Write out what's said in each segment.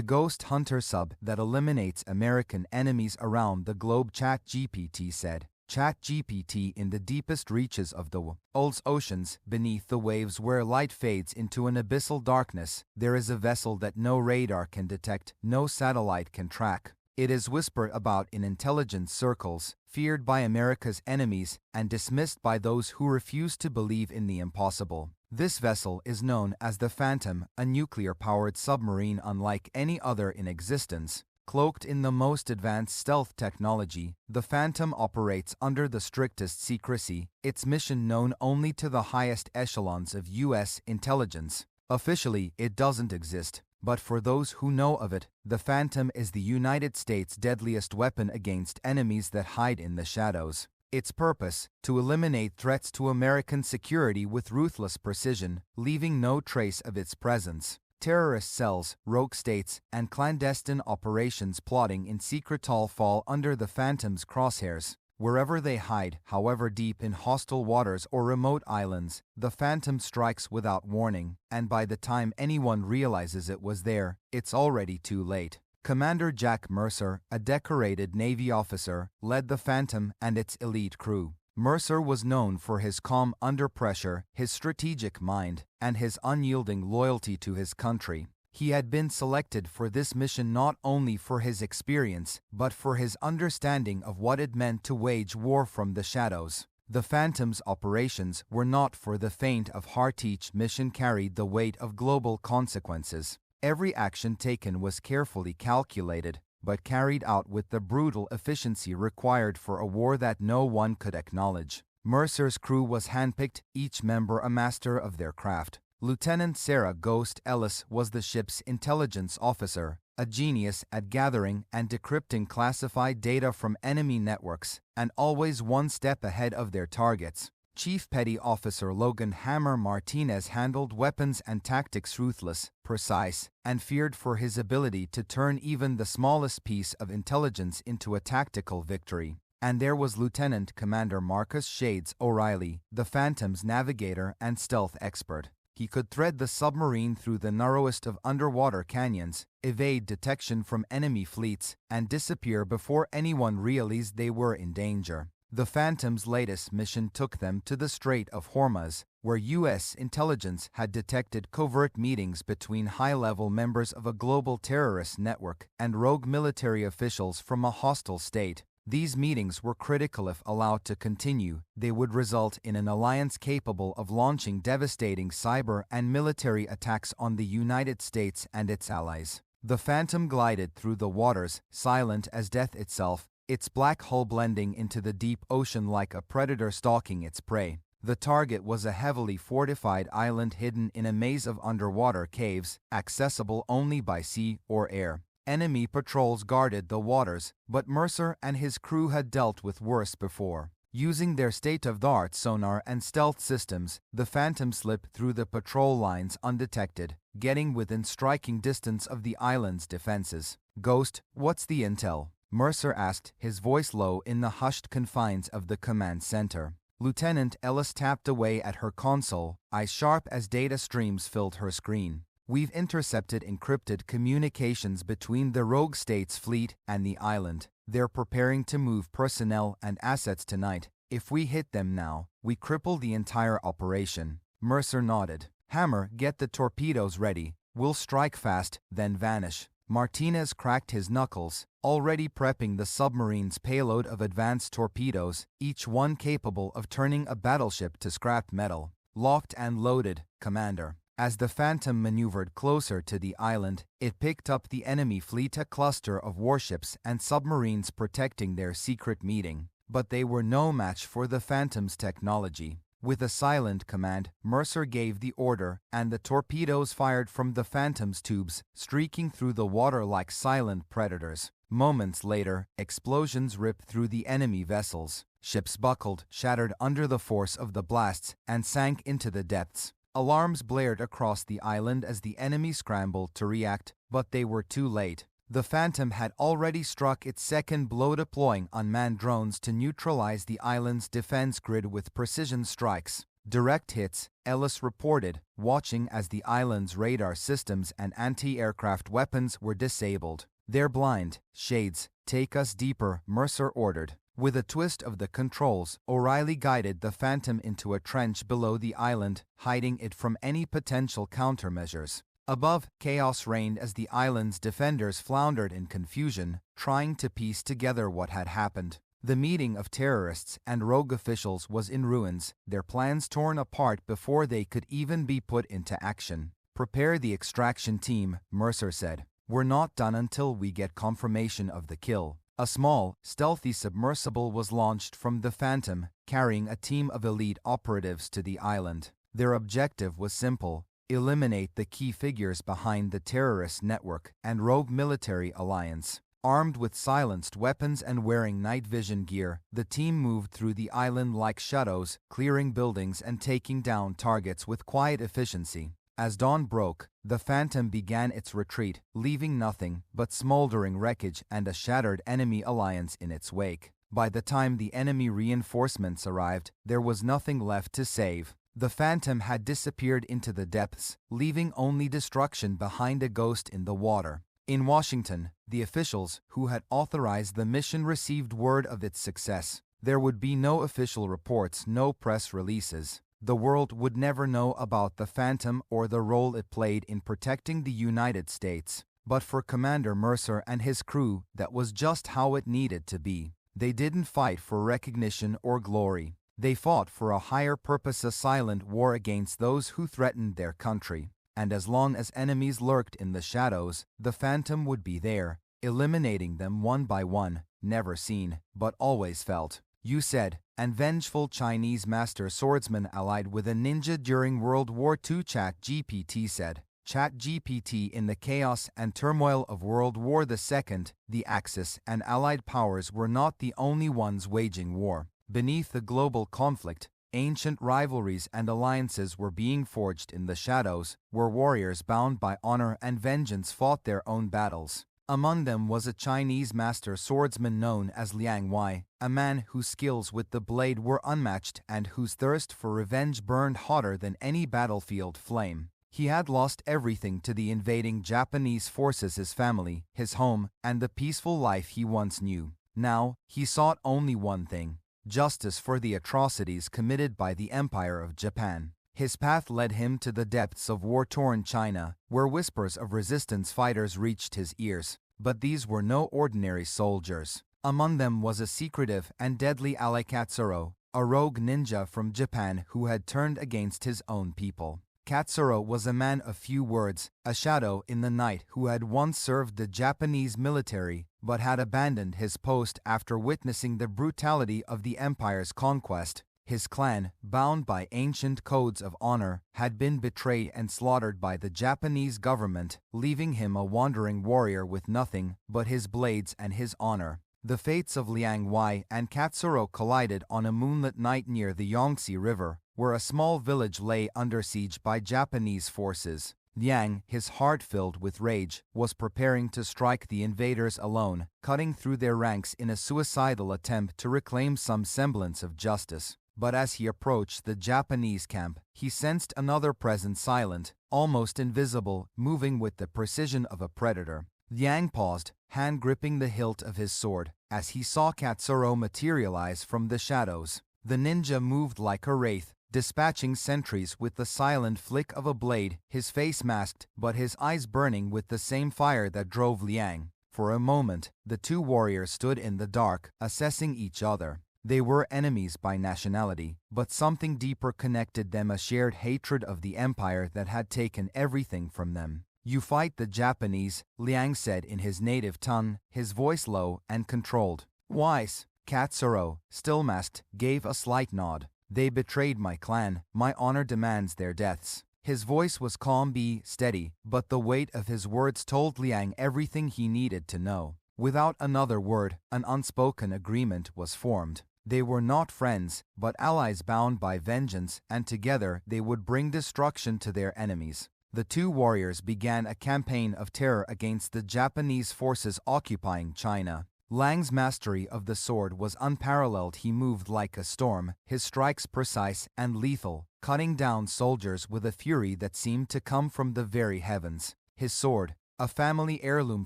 ghost hunter sub that eliminates American enemies around the globe, ChatGPT said. ChatGPT in the deepest reaches of the world's oceans, beneath the waves where light fades into an abyssal darkness, there is a vessel that no radar can detect, no satellite can track. It is whispered about in intelligence circles, feared by America's enemies, and dismissed by those who refuse to believe in the impossible. This vessel is known as the Phantom, a nuclear-powered submarine unlike any other in existence. Cloaked in the most advanced stealth technology, the Phantom operates under the strictest secrecy, its mission known only to the highest echelons of U.S. intelligence. Officially, it doesn't exist, but for those who know of it, the Phantom is the United States' deadliest weapon against enemies that hide in the shadows. Its purpose, to eliminate threats to American security with ruthless precision, leaving no trace of its presence. Terrorist cells, rogue states, and clandestine operations plotting in secret all fall under the Phantom's crosshairs. Wherever they hide, however deep in hostile waters or remote islands, the Phantom strikes without warning, and by the time anyone realizes it was there, it's already too late. Commander Jack Mercer, a decorated Navy officer, led the Phantom and its elite crew. Mercer was known for his calm under pressure, his strategic mind, and his unyielding loyalty to his country. He had been selected for this mission not only for his experience, but for his understanding of what it meant to wage war from the shadows. The Phantom's operations were not for the faint of heart. Each mission carried the weight of global consequences. Every action taken was carefully calculated, but carried out with the brutal efficiency required for a war that no one could acknowledge. Mercer's crew was handpicked, each member a master of their craft. Lieutenant Sarah Ghost Ellis was the ship's intelligence officer, a genius at gathering and decrypting classified data from enemy networks, and always one step ahead of their targets. Chief Petty Officer Logan Hammer Martinez handled weapons and tactics, ruthless, precise, and feared for his ability to turn even the smallest piece of intelligence into a tactical victory. And there was Lieutenant Commander Marcus Shades O'Reilly, the Phantom's navigator and stealth expert. He could thread the submarine through the narrowest of underwater canyons, evade detection from enemy fleets, and disappear before anyone realized they were in danger. The Phantom's latest mission took them to the Strait of Hormuz, where U.S. intelligence had detected covert meetings between high-level members of a global terrorist network and rogue military officials from a hostile state. These meetings were critical. If allowed to continue, they would result in an alliance capable of launching devastating cyber and military attacks on the United States and its allies. The Phantom glided through the waters, silent as death itself, its black hull blending into the deep ocean like a predator stalking its prey. The target was a heavily fortified island hidden in a maze of underwater caves, accessible only by sea or air. Enemy patrols guarded the waters, but Mercer and his crew had dealt with worse before. Using their state-of-the-art sonar and stealth systems, the Phantom slipped through the patrol lines undetected, getting within striking distance of the island's defenses. "Ghost, what's the intel?" Mercer asked, his voice low in the hushed confines of the command center. Lieutenant Ellis tapped away at her console, eyes sharp as data streams filled her screen. "We've intercepted encrypted communications between the rogue state's fleet and the island. They're preparing to move personnel and assets tonight. If we hit them now, we cripple the entire operation." Mercer nodded. "Hammer, get the torpedoes ready. We'll strike fast, then vanish." Martinez cracked his knuckles, already prepping the submarine's payload of advanced torpedoes, each one capable of turning a battleship to scrap metal. "Locked and loaded, Commander." As the Phantom maneuvered closer to the island, it picked up the enemy fleet, a cluster of warships and submarines protecting their secret meeting. But they were no match for the Phantom's technology. With a silent command, Mercer gave the order, and the torpedoes fired from the Phantom's tubes, streaking through the water like silent predators. Moments later, explosions ripped through the enemy vessels. Ships buckled, shattered under the force of the blasts, and sank into the depths. Alarms blared across the island as the enemy scrambled to react, but they were too late. The Phantom had already struck its second blow, deploying unmanned drones to neutralize the island's defense grid with precision strikes. Direct hits, Ellis reported, watching as the island's radar systems and anti-aircraft weapons were disabled. "They're blind, Shades, take us deeper," Mercer ordered. With a twist of the controls, O'Reilly guided the Phantom into a trench below the island, hiding it from any potential countermeasures. Above, chaos reigned as the island's defenders floundered in confusion, trying to piece together what had happened. The meeting of terrorists and rogue officials was in ruins, their plans torn apart before they could even be put into action. "Prepare the extraction team," Mercer said. "We're not done until we get confirmation of the kill." A small, stealthy submersible was launched from the Phantom, carrying a team of elite operatives to the island. Their objective was simple: eliminate the key figures behind the terrorist network and rogue military alliance. Armed with silenced weapons and wearing night vision gear, the team moved through the island like shadows, clearing buildings and taking down targets with quiet efficiency. As dawn broke, the Phantom began its retreat, leaving nothing but smoldering wreckage and a shattered enemy alliance in its wake. By the time the enemy reinforcements arrived, there was nothing left to save. The Phantom had disappeared into the depths, leaving only destruction behind, a ghost in the water. In Washington, the officials who had authorized the mission received word of its success. There would be no official reports, no press releases. The world would never know about the Phantom or the role it played in protecting the United States. But for Commander Mercer and his crew, that was just how it needed to be. They didn't fight for recognition or glory. They fought for a higher purpose, a silent war against those who threatened their country. And as long as enemies lurked in the shadows, the Phantom would be there, eliminating them one by one, never seen, but always felt. "You said, and vengeful Chinese master swordsman allied with a ninja during World War II," ChatGPT said. ChatGPT in the chaos and turmoil of World War II, the Axis and Allied powers were not the only ones waging war. Beneath the global conflict, ancient rivalries and alliances were being forged in the shadows, where warriors bound by honor and vengeance fought their own battles. Among them was a Chinese master swordsman known as Liang Wei, a man whose skills with the blade were unmatched and whose thirst for revenge burned hotter than any battlefield flame. He had lost everything to the invading Japanese forces: his family, his home, and the peaceful life he once knew. Now, he sought only one thing: justice for the atrocities committed by the Empire of Japan. His path led him to the depths of war-torn China, where whispers of resistance fighters reached his ears. But these were no ordinary soldiers. Among them was a secretive and deadly ally, Katsuro, a rogue ninja from Japan who had turned against his own people. Katsuro was a man of few words, a shadow in the night who had once served the Japanese military but had abandoned his post after witnessing the brutality of the Empire's conquest. His clan, bound by ancient codes of honor, had been betrayed and slaughtered by the Japanese government, leaving him a wandering warrior with nothing but his blades and his honor. The fates of Liang Wei and Katsuro collided on a moonlit night near the Yangtze River, where a small village lay under siege by Japanese forces. Liang, his heart filled with rage, was preparing to strike the invaders alone, cutting through their ranks in a suicidal attempt to reclaim some semblance of justice. But as he approached the Japanese camp, he sensed another presence, silent, almost invisible, moving with the precision of a predator. Liang paused, hand gripping the hilt of his sword, as he saw Katsuro materialize from the shadows. The ninja moved like a wraith, dispatching sentries with the silent flick of a blade, his face masked, but his eyes burning with the same fire that drove Liang. For a moment, the two warriors stood in the dark, assessing each other. They were enemies by nationality, but something deeper connected them, a shared hatred of the empire that had taken everything from them. "You fight the Japanese," Liang said in his native tongue, his voice low and controlled. "Wise." Katsuro, still masked, gave a slight nod. "They betrayed my clan. My honor demands their deaths." His voice was calm, steady, but the weight of his words told Liang everything he needed to know. Without another word, an unspoken agreement was formed. They were not friends, but allies bound by vengeance, and together they would bring destruction to their enemies. The two warriors began a campaign of terror against the Japanese forces occupying China. Liang's mastery of the sword was unparalleled. He moved like a storm, his strikes precise and lethal, cutting down soldiers with a fury that seemed to come from the very heavens. His sword, a family heirloom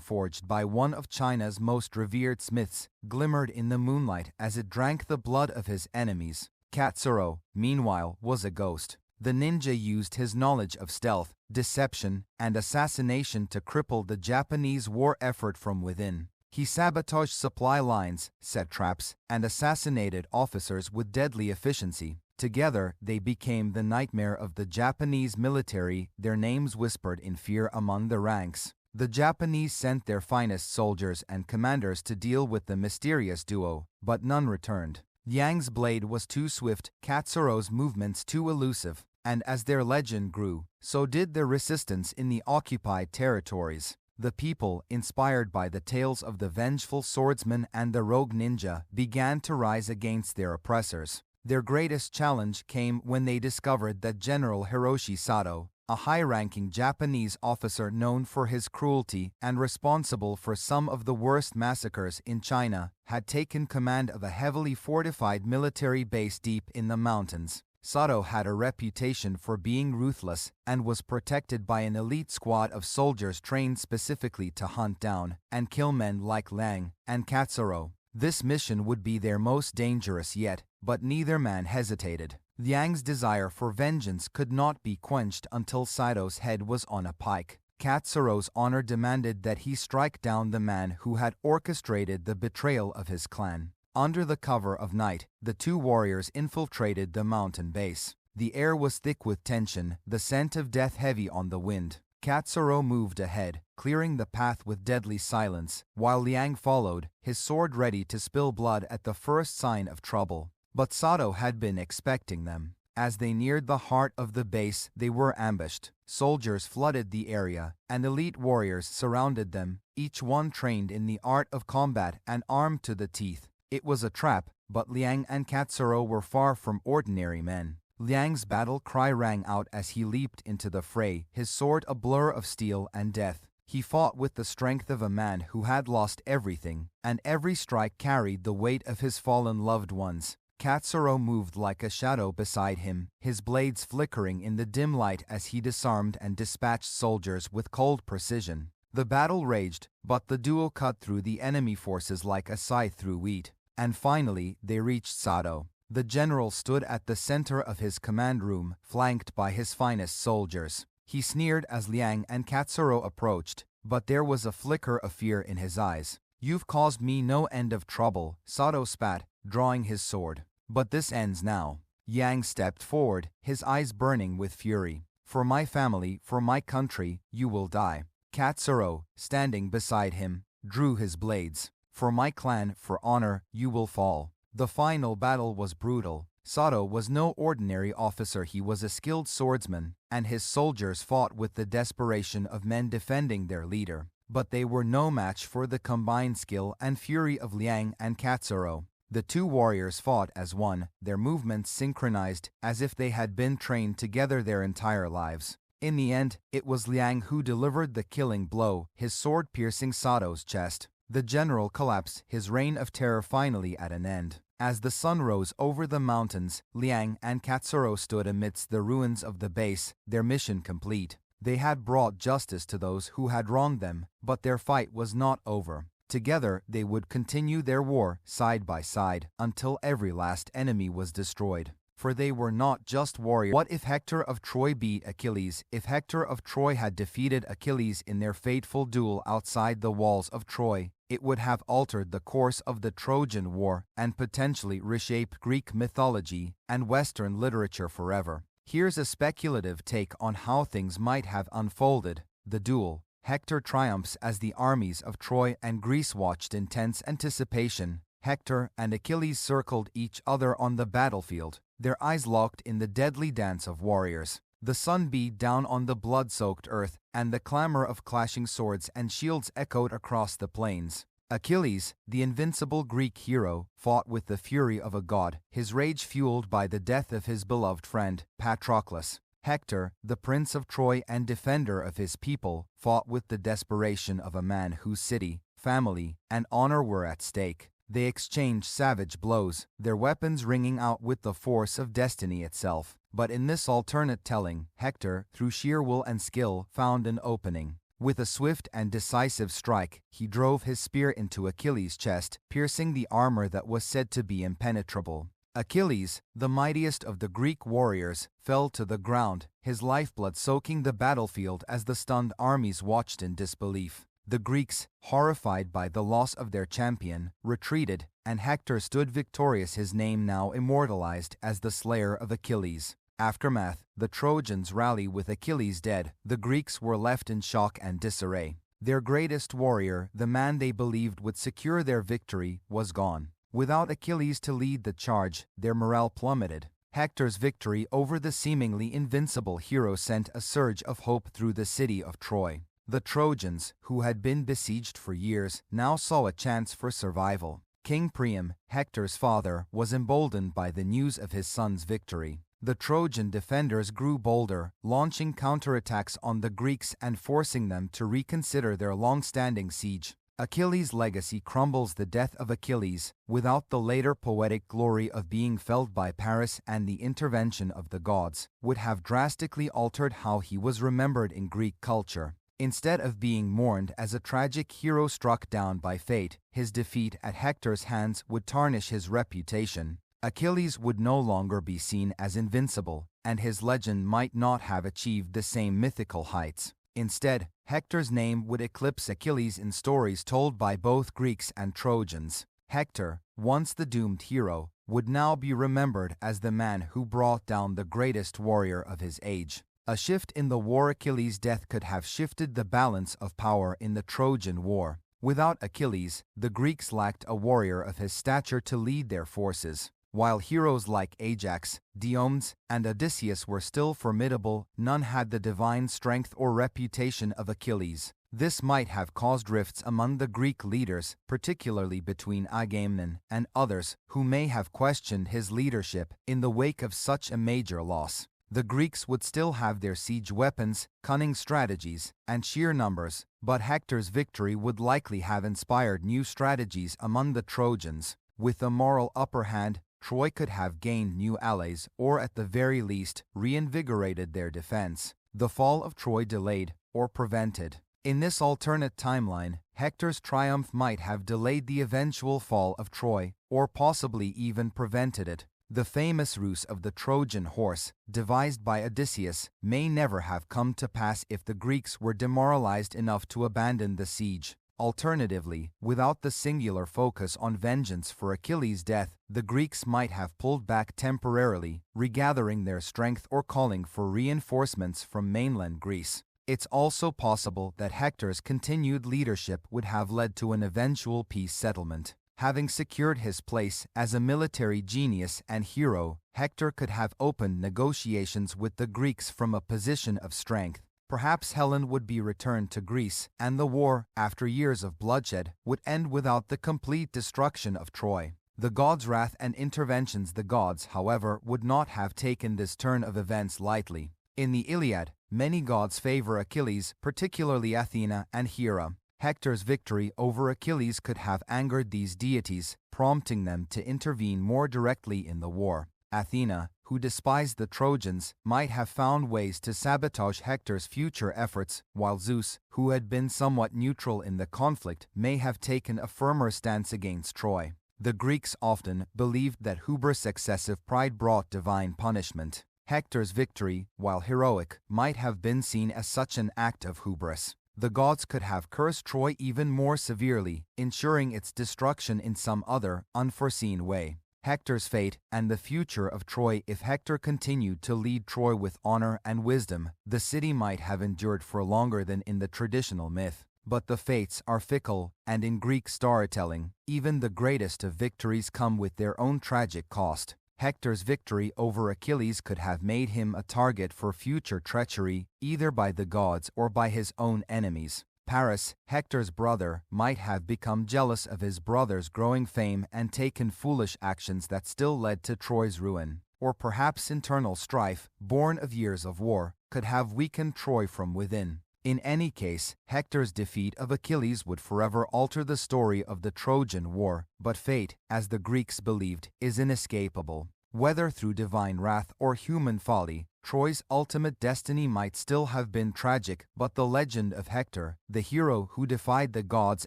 forged by one of China's most revered smiths, glimmered in the moonlight as it drank the blood of his enemies. Katsuro, meanwhile, was a ghost. The ninja used his knowledge of stealth, deception, and assassination to cripple the Japanese war effort from within. He sabotaged supply lines, set traps, and assassinated officers with deadly efficiency. Together, they became the nightmare of the Japanese military, their names whispered in fear among the ranks. The Japanese sent their finest soldiers and commanders to deal with the mysterious duo, but none returned. Liang's blade was too swift, Katsuro's movements too elusive, and as their legend grew, so did their resistance in the occupied territories. The people, inspired by the tales of the vengeful swordsman and the rogue ninja, began to rise against their oppressors. Their greatest challenge came when they discovered that General Hiroshi Sato, a high-ranking Japanese officer known for his cruelty and responsible for some of the worst massacres in China, had taken command of a heavily fortified military base deep in the mountains. Sato had a reputation for being ruthless and was protected by an elite squad of soldiers trained specifically to hunt down and kill men like Liang and Katsuro. This mission would be their most dangerous yet, but neither man hesitated. Liang's desire for vengeance could not be quenched until Sato's head was on a pike. Katsuro's honor demanded that he strike down the man who had orchestrated the betrayal of his clan. Under the cover of night, the two warriors infiltrated the mountain base. The air was thick with tension, the scent of death heavy on the wind. Katsuro moved ahead, clearing the path with deadly silence, while Liang followed, his sword ready to spill blood at the first sign of trouble. But Sato had been expecting them. As they neared the heart of the base, they were ambushed. Soldiers flooded the area, and elite warriors surrounded them, each one trained in the art of combat and armed to the teeth. It was a trap, but Liang and Katsuro were far from ordinary men. Liang's battle cry rang out as he leaped into the fray, his sword a blur of steel and death. He fought with the strength of a man who had lost everything, and every strike carried the weight of his fallen loved ones. Katsuro moved like a shadow beside him, his blades flickering in the dim light as he disarmed and dispatched soldiers with cold precision. The battle raged, but the duo cut through the enemy forces like a scythe through wheat. And finally, they reached Sato. The general stood at the center of his command room, flanked by his finest soldiers. He sneered as Liang and Katsuro approached, but there was a flicker of fear in his eyes. "You've caused me no end of trouble," Sato spat, drawing his sword. "But this ends now." Yang stepped forward, his eyes burning with fury. "For my family, for my country, you will die." Katsuro, standing beside him, drew his blades. "For my clan, for honor, you will fall." The final battle was brutal. Sato was no ordinary officer, he was a skilled swordsman, and his soldiers fought with the desperation of men defending their leader. But they were no match for the combined skill and fury of Liang and Katsuro. The two warriors fought as one, their movements synchronized, as if they had been trained together their entire lives. In the end, it was Liang who delivered the killing blow, his sword piercing Sato's chest. The general collapsed, his reign of terror finally at an end. As the sun rose over the mountains, Liang and Katsuro stood amidst the ruins of the base, their mission complete. They had brought justice to those who had wronged them, but their fight was not over. Together, they would continue their war, side by side, until every last enemy was destroyed. For they were not just warriors. What if Hector of Troy beat Achilles? If Hector of Troy had defeated Achilles in their fateful duel outside the walls of Troy, it would have altered the course of the Trojan War and potentially reshaped Greek mythology and Western literature forever. Here's a speculative take on how things might have unfolded. The duel. Hector triumphs as the armies of Troy and Greece watched in tense anticipation. Hector and Achilles circled each other on the battlefield, their eyes locked in the deadly dance of warriors. The sun beat down on the blood-soaked earth, and the clamor of clashing swords and shields echoed across the plains. Achilles, the invincible Greek hero, fought with the fury of a god, his rage fueled by the death of his beloved friend, Patroclus. Hector, the prince of Troy and defender of his people, fought with the desperation of a man whose city, family and honor were at stake. They exchanged savage blows, their weapons ringing out with the force of destiny itself. But in this alternate telling, Hector, through sheer will and skill, found an opening. With a swift and decisive strike, he drove his spear into Achilles' chest, piercing the armor that was said to be impenetrable. Achilles, the mightiest of the Greek warriors, fell to the ground, his lifeblood soaking the battlefield as the stunned armies watched in disbelief. The Greeks, horrified by the loss of their champion, retreated, and Hector stood victorious, his name now immortalized as the slayer of Achilles. Aftermath: the Trojans rally with Achilles dead. The Greeks were left in shock and disarray. Their greatest warrior, the man they believed would secure their victory, was gone. Without Achilles to lead the charge, their morale plummeted. Hector's victory over the seemingly invincible hero sent a surge of hope through the city of Troy. The Trojans, who had been besieged for years, now saw a chance for survival. King Priam, Hector's father, was emboldened by the news of his son's victory. The Trojan defenders grew bolder, launching counterattacks on the Greeks and forcing them to reconsider their long-standing siege. Achilles' legacy crumbles. The death of Achilles, without the later poetic glory of being felled by Paris and the intervention of the gods, would have drastically altered how he was remembered in Greek culture. Instead of being mourned as a tragic hero struck down by fate, his defeat at Hector's hands would tarnish his reputation. Achilles would no longer be seen as invincible, and his legend might not have achieved the same mythical heights. Instead, Hector's name would eclipse Achilles in stories told by both Greeks and Trojans. Hector, once the doomed hero, would now be remembered as the man who brought down the greatest warrior of his age. A shift in the war: Achilles' death could have shifted the balance of power in the Trojan War. Without Achilles, the Greeks lacked a warrior of his stature to lead their forces. While heroes like Ajax, Diomedes, and Odysseus were still formidable, none had the divine strength or reputation of Achilles. This might have caused rifts among the Greek leaders, particularly between Agamemnon and others, who may have questioned his leadership in the wake of such a major loss. The Greeks would still have their siege weapons, cunning strategies, and sheer numbers, but Hector's victory would likely have inspired new strategies among the Trojans. With a moral upper hand, Troy could have gained new allies or at the very least reinvigorated their defense. The fall of Troy delayed or prevented. In this alternate timeline, Hector's triumph might have delayed the eventual fall of Troy or possibly even prevented it. The famous ruse of the Trojan horse, devised by Odysseus, may never have come to pass if the Greeks were demoralized enough to abandon the siege. Alternatively, without the singular focus on vengeance for Achilles' death, the Greeks might have pulled back temporarily, regathering their strength or calling for reinforcements from mainland Greece. It's also possible that Hector's continued leadership would have led to an eventual peace settlement. Having secured his place as a military genius and hero, Hector could have opened negotiations with the Greeks from a position of strength. Perhaps Helen would be returned to Greece, and the war, after years of bloodshed, would end without the complete destruction of Troy. The gods' wrath and interventions. The gods, however, would not have taken this turn of events lightly. In the Iliad, many gods favor Achilles, particularly Athena and Hera. Hector's victory over Achilles could have angered these deities, prompting them to intervene more directly in the war. Athena, who despised the Trojans, might have found ways to sabotage Hector's future efforts, while Zeus, who had been somewhat neutral in the conflict, may have taken a firmer stance against Troy. The Greeks often believed that hubris, excessive pride, brought divine punishment. Hector's victory, while heroic, might have been seen as such an act of hubris. The gods could have cursed Troy even more severely, ensuring its destruction in some other, unforeseen way. Hector's fate and the future of Troy. If Hector continued to lead Troy with honor and wisdom, the city might have endured for longer than in the traditional myth. But the fates are fickle, and in Greek storytelling, even the greatest of victories come with their own tragic cost. Hector's victory over Achilles could have made him a target for future treachery, either by the gods or by his own enemies. Paris, Hector's brother, might have become jealous of his brother's growing fame and taken foolish actions that still led to Troy's ruin. Or perhaps internal strife, born of years of war, could have weakened Troy from within. In any case, Hector's defeat of Achilles would forever alter the story of the Trojan War, but fate, as the Greeks believed, is inescapable. Whether through divine wrath or human folly, Troy's ultimate destiny might still have been tragic, but the legend of Hector, the hero who defied the gods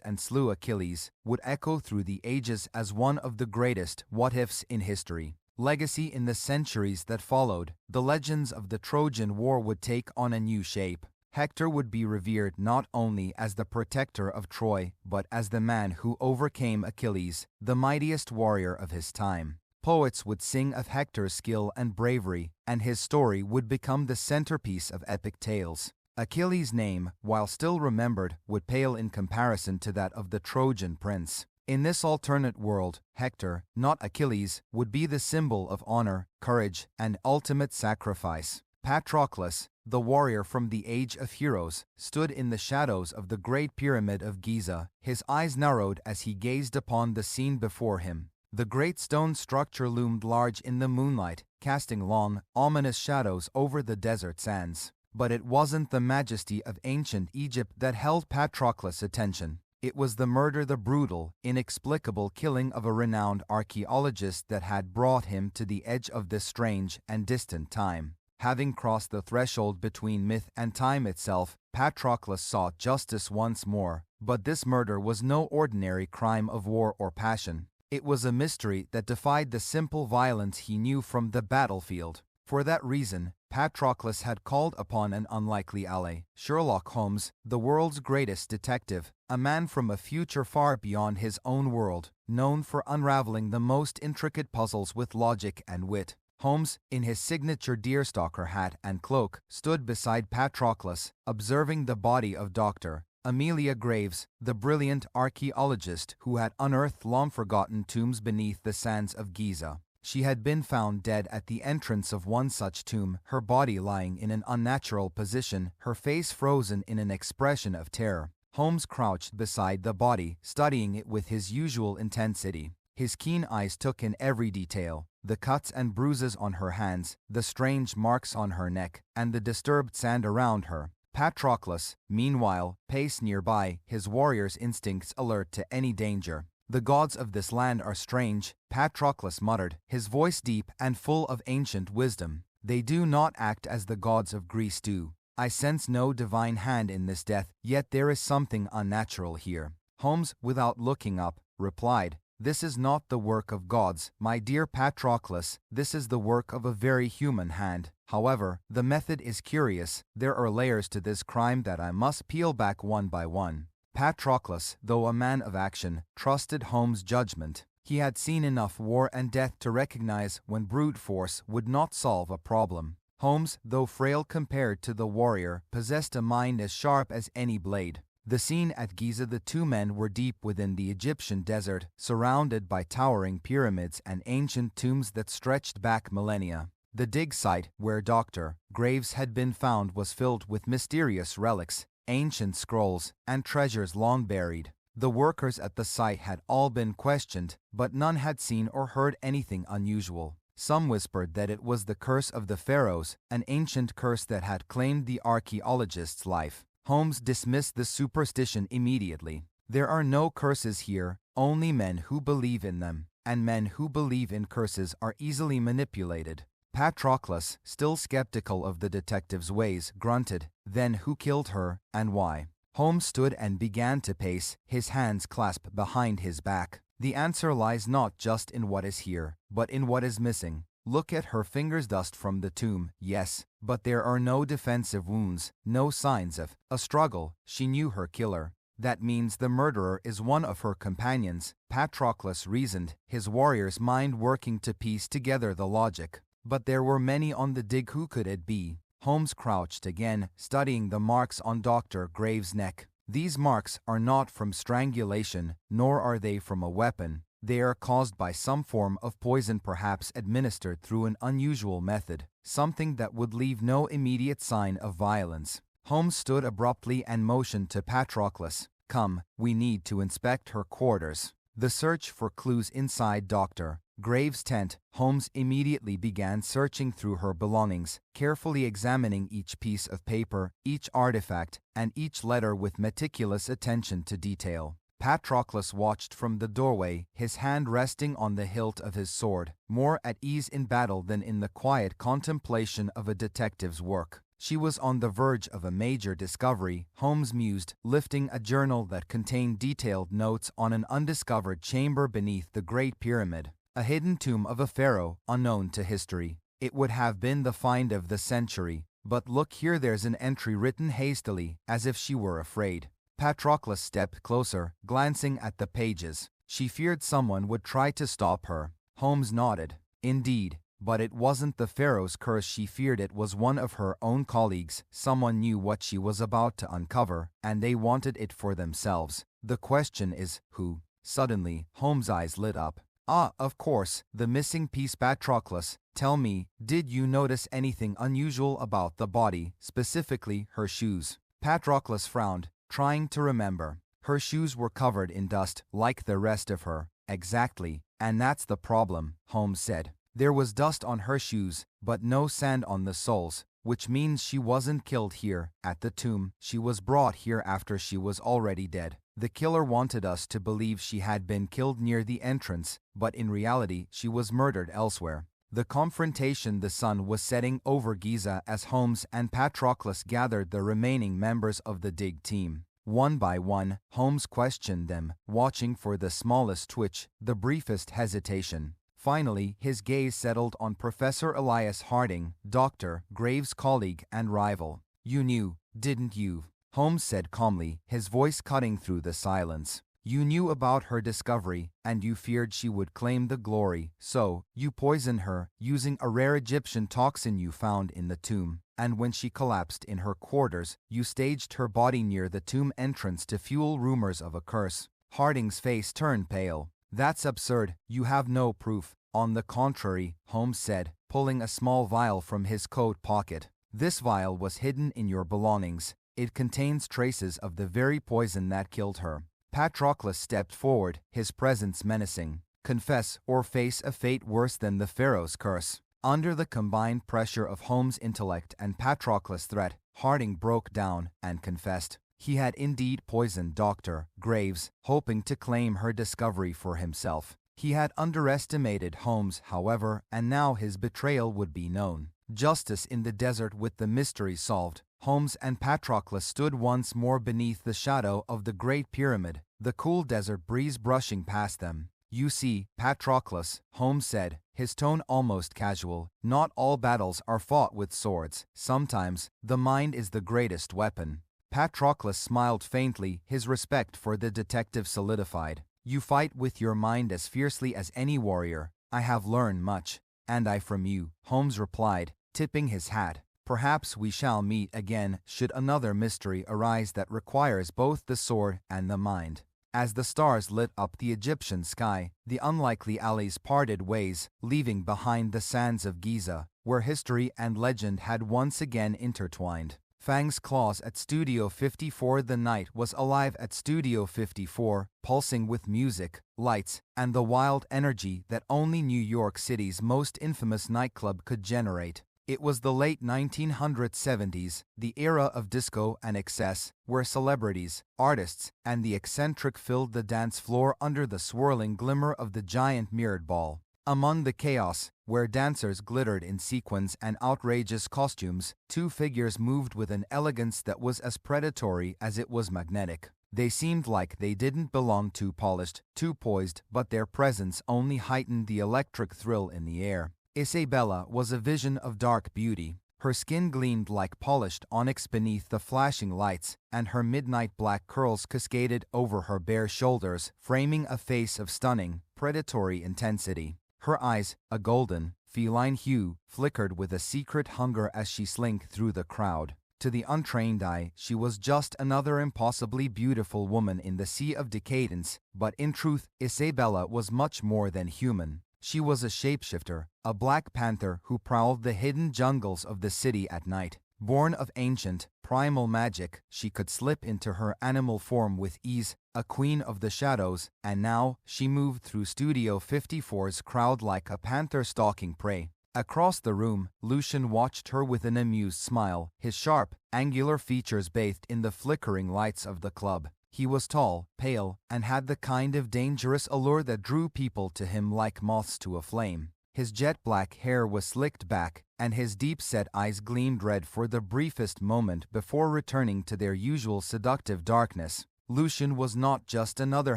and slew Achilles, would echo through the ages as one of the greatest what-ifs in history. Legacy in the centuries that followed, the legends of the Trojan War would take on a new shape. Hector would be revered not only as the protector of Troy, but as the man who overcame Achilles, the mightiest warrior of his time. Poets would sing of Hector's skill and bravery, and his story would become the centerpiece of epic tales. Achilles' name, while still remembered, would pale in comparison to that of the Trojan prince. In this alternate world, Hector, not Achilles, would be the symbol of honor, courage, and ultimate sacrifice. Patroclus, the warrior from the Age of Heroes, stood in the shadows of the Great Pyramid of Giza, his eyes narrowed as he gazed upon the scene before him. The great stone structure loomed large in the moonlight, casting long, ominous shadows over the desert sands. But it wasn't the majesty of ancient Egypt that held Patroclus' attention. It was the murder, the brutal, inexplicable killing of a renowned archaeologist that had brought him to the edge of this strange and distant time. Having crossed the threshold between myth and time itself, Patroclus sought justice once more. But this murder was no ordinary crime of war or passion. It was a mystery that defied the simple violence he knew from the battlefield. For that reason, Patroclus had called upon an unlikely ally, Sherlock Holmes, the world's greatest detective, a man from a future far beyond his own world, known for unraveling the most intricate puzzles with logic and wit. Holmes, in his signature deerstalker hat and cloak, stood beside Patroclus, observing the body of Dr. Amelia Graves, the brilliant archaeologist who had unearthed long-forgotten tombs beneath the sands of Giza. She had been found dead at the entrance of one such tomb, her body lying in an unnatural position, her face frozen in an expression of terror. Holmes crouched beside the body, studying it with his usual intensity. His keen eyes took in every detail, the cuts and bruises on her hands, the strange marks on her neck, and the disturbed sand around her. Patroclus, meanwhile, paced nearby, his warrior's instincts alert to any danger. "The gods of this land are strange," Patroclus muttered, his voice deep and full of ancient wisdom. "They do not act as the gods of Greece do. I sense no divine hand in this death, yet there is something unnatural here." Holmes, without looking up, replied, "This is not the work of gods, my dear Patroclus, this is the work of a very human hand. However, the method is curious. There are layers to this crime that I must peel back one by one." Patroclus, though a man of action, trusted Holmes' judgment. He had seen enough war and death to recognize when brute force would not solve a problem. Holmes, though frail compared to the warrior, possessed a mind as sharp as any blade. The scene at Giza, the two men were deep within the Egyptian desert, surrounded by towering pyramids and ancient tombs that stretched back millennia. The dig site, where Dr. Graves had been found, was filled with mysterious relics, ancient scrolls, and treasures long buried. The workers at the site had all been questioned, but none had seen or heard anything unusual. Some whispered that it was the curse of the pharaohs, an ancient curse that had claimed the archaeologist's life. Holmes dismissed the superstition immediately. "There are no curses here, only men who believe in them, and men who believe in curses are easily manipulated." Patroclus, still skeptical of the detective's ways, grunted, "Then who killed her, and why?" Holmes stood and began to pace, his hands clasped behind his back. "The answer lies not just in what is here, but in what is missing. Look at her fingers, dust from the tomb, yes, but there are no defensive wounds, no signs of a struggle. She knew her killer. That means the murderer is one of her companions," Patroclus reasoned, his warrior's mind working to piece together the logic. "But there were many on the dig. Who could it be?" Holmes crouched again, studying the marks on Dr. Graves' neck. "These marks are not from strangulation, nor are they from a weapon. They are caused by some form of poison, perhaps administered through an unusual method, something that would leave no immediate sign of violence." Holmes stood abruptly and motioned to Patroclus. "Come, we need to inspect her quarters." The search for clues inside Dr. Graves' tent. Holmes immediately began searching through her belongings, carefully examining each piece of paper, each artifact, and each letter with meticulous attention to detail. Patroclus watched from the doorway, his hand resting on the hilt of his sword, more at ease in battle than in the quiet contemplation of a detective's work. She was on the verge of a major discovery, Holmes mused, lifting a journal that contained detailed notes on an undiscovered chamber beneath the Great Pyramid, a hidden tomb of a pharaoh unknown to history. It would have been the find of the century, but look here, there's an entry written hastily, as if she were afraid. Patroclus stepped closer, glancing at the pages. She feared someone would try to stop her. Holmes nodded. Indeed. But it wasn't the pharaoh's curse she feared, it was one of her own colleagues. Someone knew what she was about to uncover, and they wanted it for themselves. The question is, who? Suddenly, Holmes' eyes lit up. Ah, of course, the missing piece. Patroclus, tell me, did you notice anything unusual about the body, specifically her shoes? Patroclus frowned, trying to remember. Her shoes were covered in dust, like the rest of her. Exactly, and that's the problem, Holmes said. There was dust on her shoes, but no sand on the soles, which means she wasn't killed here, at the tomb. She was brought here after she was already dead. The killer wanted us to believe she had been killed near the entrance, but in reality she was murdered elsewhere. The confrontation. The sun was setting over Giza as Holmes and Patroclus gathered the remaining members of the dig team. One by one, Holmes questioned them, watching for the smallest twitch, the briefest hesitation. Finally, his gaze settled on Professor Elias Harding, Dr. Graves' colleague and rival. You knew, didn't you? Holmes said calmly, his voice cutting through the silence. You knew about her discovery, and you feared she would claim the glory, so you poisoned her, using a rare Egyptian toxin you found in the tomb. And when she collapsed in her quarters, you staged her body near the tomb entrance to fuel rumors of a curse. Harding's face turned pale. That's absurd. You have no proof. On the contrary, Holmes said, pulling a small vial from his coat pocket. This vial was hidden in your belongings. It contains traces of the very poison that killed her. Patroclus stepped forward, his presence menacing. Confess or face a fate worse than the pharaoh's curse. Under the combined pressure of Holmes' intellect and Patroclus' threat, Harding broke down and confessed. He had indeed poisoned Dr. Graves, hoping to claim her discovery for himself. He had underestimated Holmes, however, and now his betrayal would be known. Justice in the desert. With the mystery solved, Holmes and Patroclus stood once more beneath the shadow of the Great Pyramid, the cool desert breeze brushing past them. You see, Patroclus, Holmes said, his tone almost casual, not all battles are fought with swords. Sometimes, the mind is the greatest weapon. Patroclus smiled faintly, his respect for the detective solidified. You fight with your mind as fiercely as any warrior. I have learned much, and I from you, Holmes replied, tipping his hat. Perhaps we shall meet again should another mystery arise that requires both the sword and the mind. As the stars lit up the Egyptian sky, the unlikely alleys parted ways, leaving behind the sands of Giza, where history and legend had once again intertwined. Fang's claws at Studio 54. The night was alive at Studio 54, pulsing with music, lights, and the wild energy that only New York City's most infamous nightclub could generate. It was the late 1970s, the era of disco and excess, where celebrities, artists, and the eccentric filled the dance floor under the swirling glimmer of the giant mirrored ball. Among the chaos, where dancers glittered in sequins and outrageous costumes, two figures moved with an elegance that was as predatory as it was magnetic. They seemed like they didn't belong, too polished, too poised, but their presence only heightened the electric thrill in the air. Isabella was a vision of dark beauty. Her skin gleamed like polished onyx beneath the flashing lights, and her midnight black curls cascaded over her bare shoulders, framing a face of stunning, predatory intensity. Her eyes, a golden, feline hue, flickered with a secret hunger as she slinked through the crowd. To the untrained eye, she was just another impossibly beautiful woman in the sea of decadence, but in truth, Isabella was much more than human. She was a shapeshifter, a black panther who prowled the hidden jungles of the city at night. Born of ancient, primal magic, she could slip into her animal form with ease, a queen of the shadows, and now she moved through Studio 54's crowd like a panther stalking prey. Across the room, Lucian watched her with an amused smile, his sharp, angular features bathed in the flickering lights of the club. He was tall, pale, and had the kind of dangerous allure that drew people to him like moths to a flame. His jet-black hair was slicked back, and his deep-set eyes gleamed red for the briefest moment before returning to their usual seductive darkness. Lucian was not just another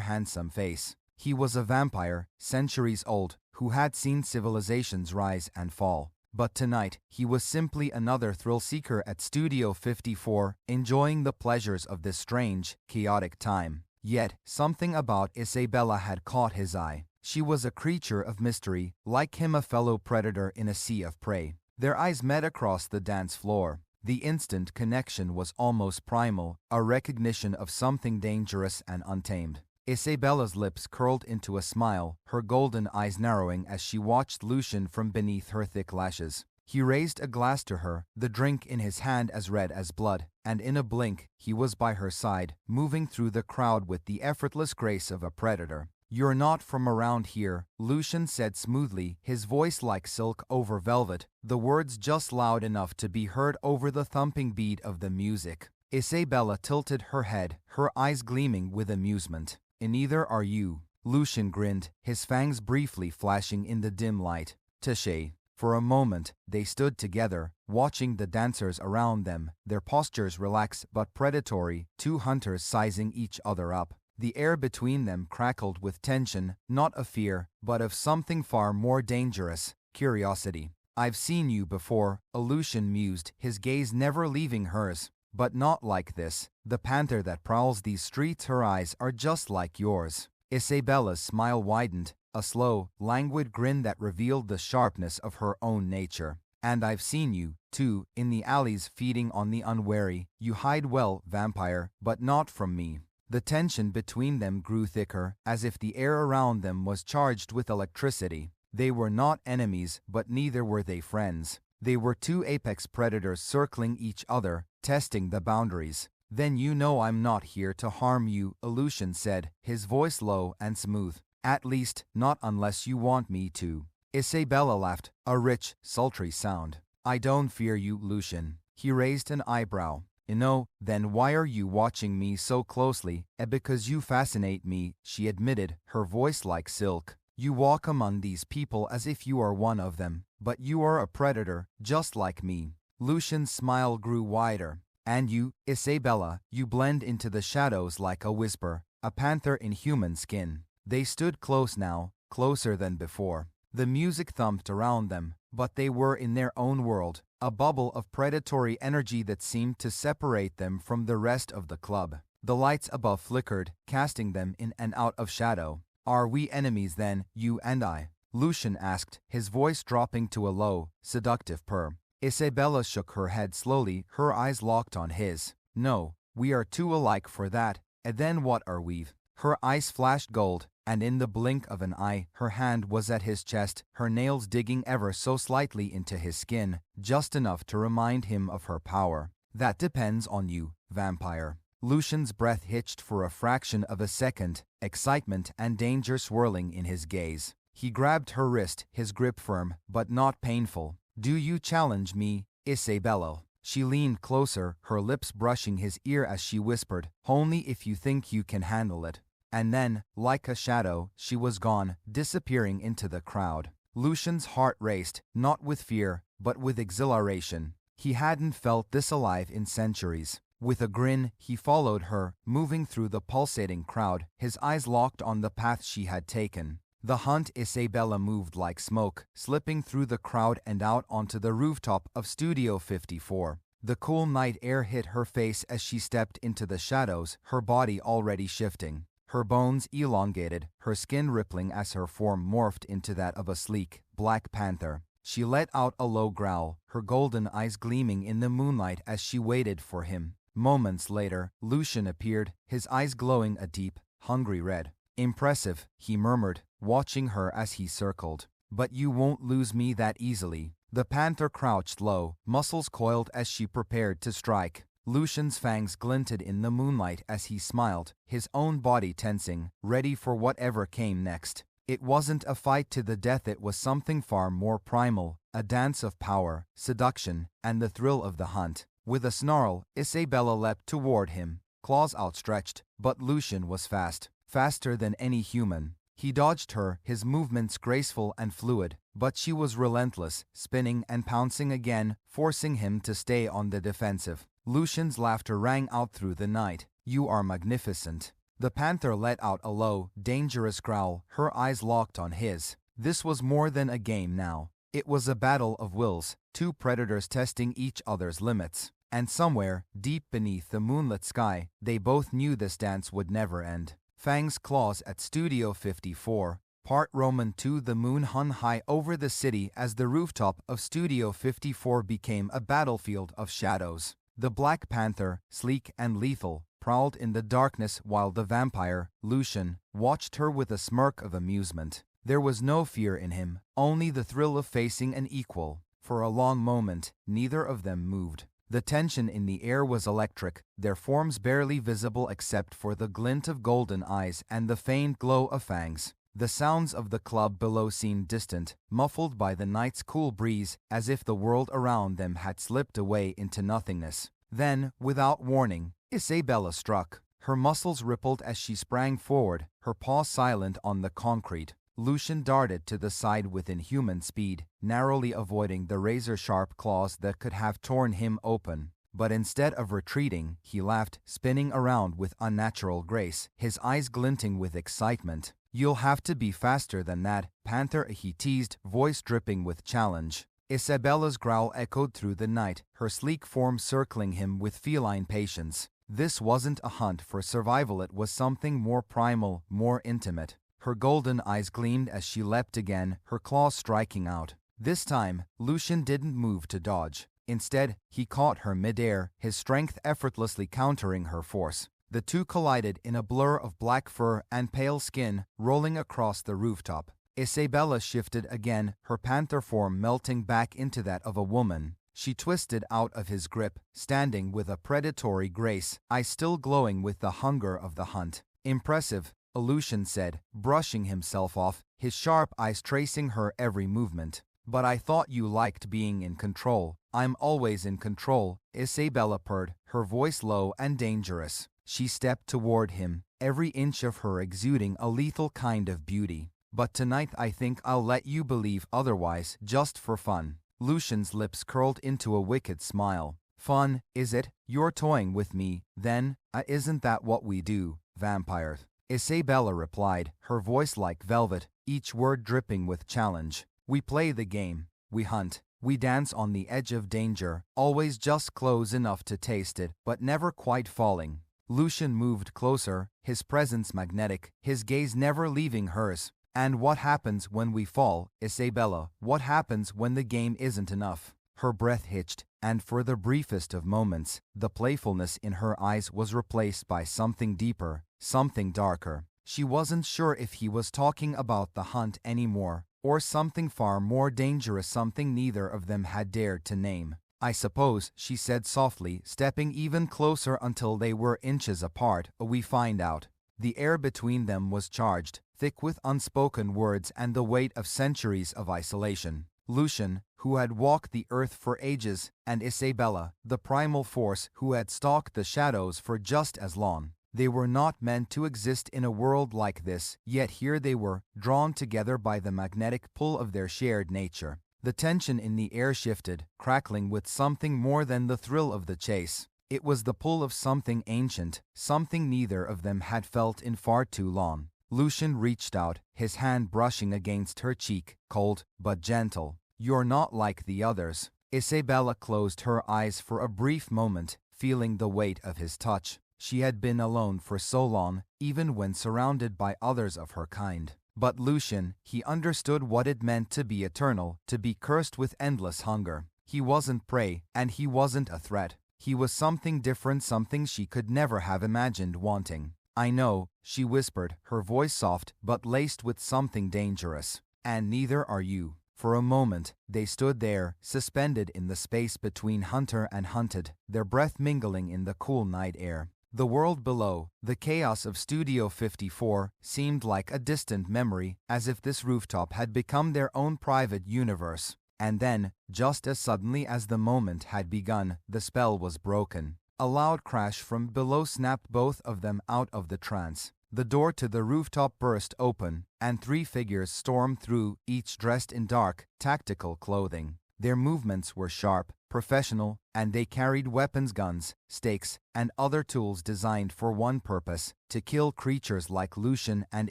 handsome face. He was a vampire, centuries old, who had seen civilizations rise and fall. But tonight, he was simply another thrill-seeker at Studio 54, enjoying the pleasures of this strange, chaotic time. Yet, something about Isabella had caught his eye. She was a creature of mystery, like him a fellow predator in a sea of prey. Their eyes met across the dance floor. The instant connection was almost primal, a recognition of something dangerous and untamed. Isabella's lips curled into a smile, her golden eyes narrowing as she watched Lucian from beneath her thick lashes. He raised a glass to her, the drink in his hand as red as blood, and in a blink, he was by her side, moving through the crowd with the effortless grace of a predator. "You're not from around here," Lucian said smoothly, his voice like silk over velvet, the words just loud enough to be heard over the thumping beat of the music. Isabella tilted her head, her eyes gleaming with amusement. "And neither are you." Lucian grinned, his fangs briefly flashing in the dim light. "Touché." For a moment, they stood together, watching the dancers around them, their postures relaxed but predatory, two hunters sizing each other up. The air between them crackled with tension, not of fear, but of something far more dangerous, curiosity. "I've seen you before," Lucian mused, his gaze never leaving hers. "But not like this. The panther that prowls these streets, her eyes are just like yours." Isabella's smile widened, a slow, languid grin that revealed the sharpness of her own nature. "And I've seen you, too, in the alleys feeding on the unwary. You hide well, vampire, but not from me." The tension between them grew thicker, as if the air around them was charged with electricity. They were not enemies, but neither were they friends. They were two apex predators circling each other, testing the boundaries. "Then you know I'm not here to harm you," Lucian said, his voice low and smooth. "At least, not unless you want me to." Isabella laughed, a rich, sultry sound. "I don't fear you, Lucian." He raised an eyebrow. "No, then why are you watching me so closely?" "Because you fascinate me," she admitted, her voice like silk. "You walk among these people as if you are one of them, but you are a predator, just like me." Lucian's smile grew wider. "And you, Isabella, you blend into the shadows like a whisper, a panther in human skin." They stood close now, closer than before. The music thumped around them, but they were in their own world, a bubble of predatory energy that seemed to separate them from the rest of the club. The lights above flickered, casting them in and out of shadow. "Are we enemies then, you and I?" Lucian asked, his voice dropping to a low, seductive purr. Isabella shook her head slowly, her eyes locked on his. "No, we are too alike for that. And then what are we?" Her eyes flashed gold, and in the blink of an eye, her hand was at his chest, her nails digging ever so slightly into his skin, just enough to remind him of her power. "That depends on you, vampire." Lucian's breath hitched for a fraction of a second, excitement and danger swirling in his gaze. He grabbed her wrist, his grip firm, but not painful. "Do you challenge me, Isabella?" She leaned closer, her lips brushing his ear as she whispered, "Only if you think you can handle it." And then, like a shadow, she was gone, disappearing into the crowd. Lucian's heart raced, not with fear, but with exhilaration. He hadn't felt this alive in centuries. With a grin, he followed her, moving through the pulsating crowd, his eyes locked on the path she had taken. The hunt Isabella moved like smoke, slipping through the crowd and out onto the rooftop of Studio 54. The cool night air hit her face as she stepped into the shadows, her body already shifting. Her bones elongated, her skin rippling as her form morphed into that of a sleek, black panther. She let out a low growl, her golden eyes gleaming in the moonlight as she waited for him. Moments later, Lucian appeared, his eyes glowing a deep, hungry red. "Impressive," he murmured, watching her as he circled. "But you won't lose me that easily." The panther crouched low, muscles coiled as she prepared to strike. Lucian's fangs glinted in the moonlight as he smiled, his own body tensing, ready for whatever came next. It wasn't a fight to the death, it was something far more primal, a dance of power, seduction, and the thrill of the hunt. With a snarl, Isabella leapt toward him, claws outstretched, but Lucian was fast, faster than any human. He dodged her, his movements graceful and fluid, but she was relentless, spinning and pouncing again, forcing him to stay on the defensive. Lucian's laughter rang out through the night. "You are magnificent." The panther let out a low, dangerous growl, her eyes locked on his. This was more than a game now. It was a battle of wills, two predators testing each other's limits. And somewhere, deep beneath the moonlit sky, they both knew this dance would never end. Fang's claws at Studio 54. Part Roman II. The moon hung high over the city as the rooftop of Studio 54 became a battlefield of shadows. The Black Panther, sleek and lethal, prowled in the darkness while the vampire, Lucian, watched her with a smirk of amusement. There was no fear in him, only the thrill of facing an equal. For a long moment, neither of them moved. The tension in the air was electric, their forms barely visible except for the glint of golden eyes and the faint glow of fangs. The sounds of the club below seemed distant, muffled by the night's cool breeze, as if the world around them had slipped away into nothingness. Then, without warning, Isabella struck. Her muscles rippled as she sprang forward, her paw silent on the concrete. Lucian darted to the side with inhuman speed, narrowly avoiding the razor-sharp claws that could have torn him open. But instead of retreating, he laughed, spinning around with unnatural grace, his eyes glinting with excitement. "You'll have to be faster than that, Panther," he teased, voice dripping with challenge. Isabella's growl echoed through the night, her sleek form circling him with feline patience. This wasn't a hunt for survival, it was something more primal, more intimate. Her golden eyes gleamed as she leapt again, her claws striking out. This time, Lucian didn't move to dodge. Instead, he caught her midair, his strength effortlessly countering her force. The two collided in a blur of black fur and pale skin, rolling across the rooftop. Isabella shifted again, her panther form melting back into that of a woman. She twisted out of his grip, standing with a predatory grace, eyes still glowing with the hunger of the hunt. "Impressive," Lucian said, brushing himself off, his sharp eyes tracing her every movement. "But I thought you liked being in control." "I'm always in control," Isabella purred, her voice low and dangerous. She stepped toward him, every inch of her exuding a lethal kind of beauty. "But tonight I think I'll let you believe otherwise, just for fun." Lucian's lips curled into a wicked smile. "Fun, is it? You're toying with me, then? Isn't that what we do, vampires?" Isabella replied, her voice like velvet, each word dripping with challenge. "We play the game. We hunt. We dance on the edge of danger, always just close enough to taste it, but never quite falling." Lucian moved closer, his presence magnetic, his gaze never leaving hers. "And what happens when we fall, Isabella? What happens when the game isn't enough?" Her breath hitched, and for the briefest of moments, the playfulness in her eyes was replaced by something deeper, something darker. She wasn't sure if he was talking about the hunt anymore, or something far more dangerous, something neither of them had dared to name. "I suppose," she said softly, stepping even closer until they were inches apart, "we find out." The air between them was charged, thick with unspoken words and the weight of centuries of isolation. Lucian, who had walked the earth for ages, and Isabella, the primal force who had stalked the shadows for just as long. They were not meant to exist in a world like this, yet here they were, drawn together by the magnetic pull of their shared nature. The tension in the air shifted, crackling with something more than the thrill of the chase. It was the pull of something ancient, something neither of them had felt in far too long. Lucian reached out, his hand brushing against her cheek, cold but gentle. "You're not like the others." Isabella closed her eyes for a brief moment, feeling the weight of his touch. She had been alone for so long, even when surrounded by others of her kind. But Lucian, he understood what it meant to be eternal, to be cursed with endless hunger. He wasn't prey, and he wasn't a threat. He was something different, something she could never have imagined wanting. "I know," she whispered, her voice soft but laced with something dangerous. "And neither are you." For a moment, they stood there, suspended in the space between hunter and hunted, their breath mingling in the cool night air. The world below, the chaos of Studio 54, seemed like a distant memory, as if this rooftop had become their own private universe. And then, just as suddenly as the moment had begun, the spell was broken. A loud crash from below snapped both of them out of the trance. The door to the rooftop burst open, and 3 figures stormed through, each dressed in dark, tactical clothing. Their movements were sharp, professional, and they carried weapons, guns, stakes, and other tools designed for one purpose: to kill creatures like Lucian and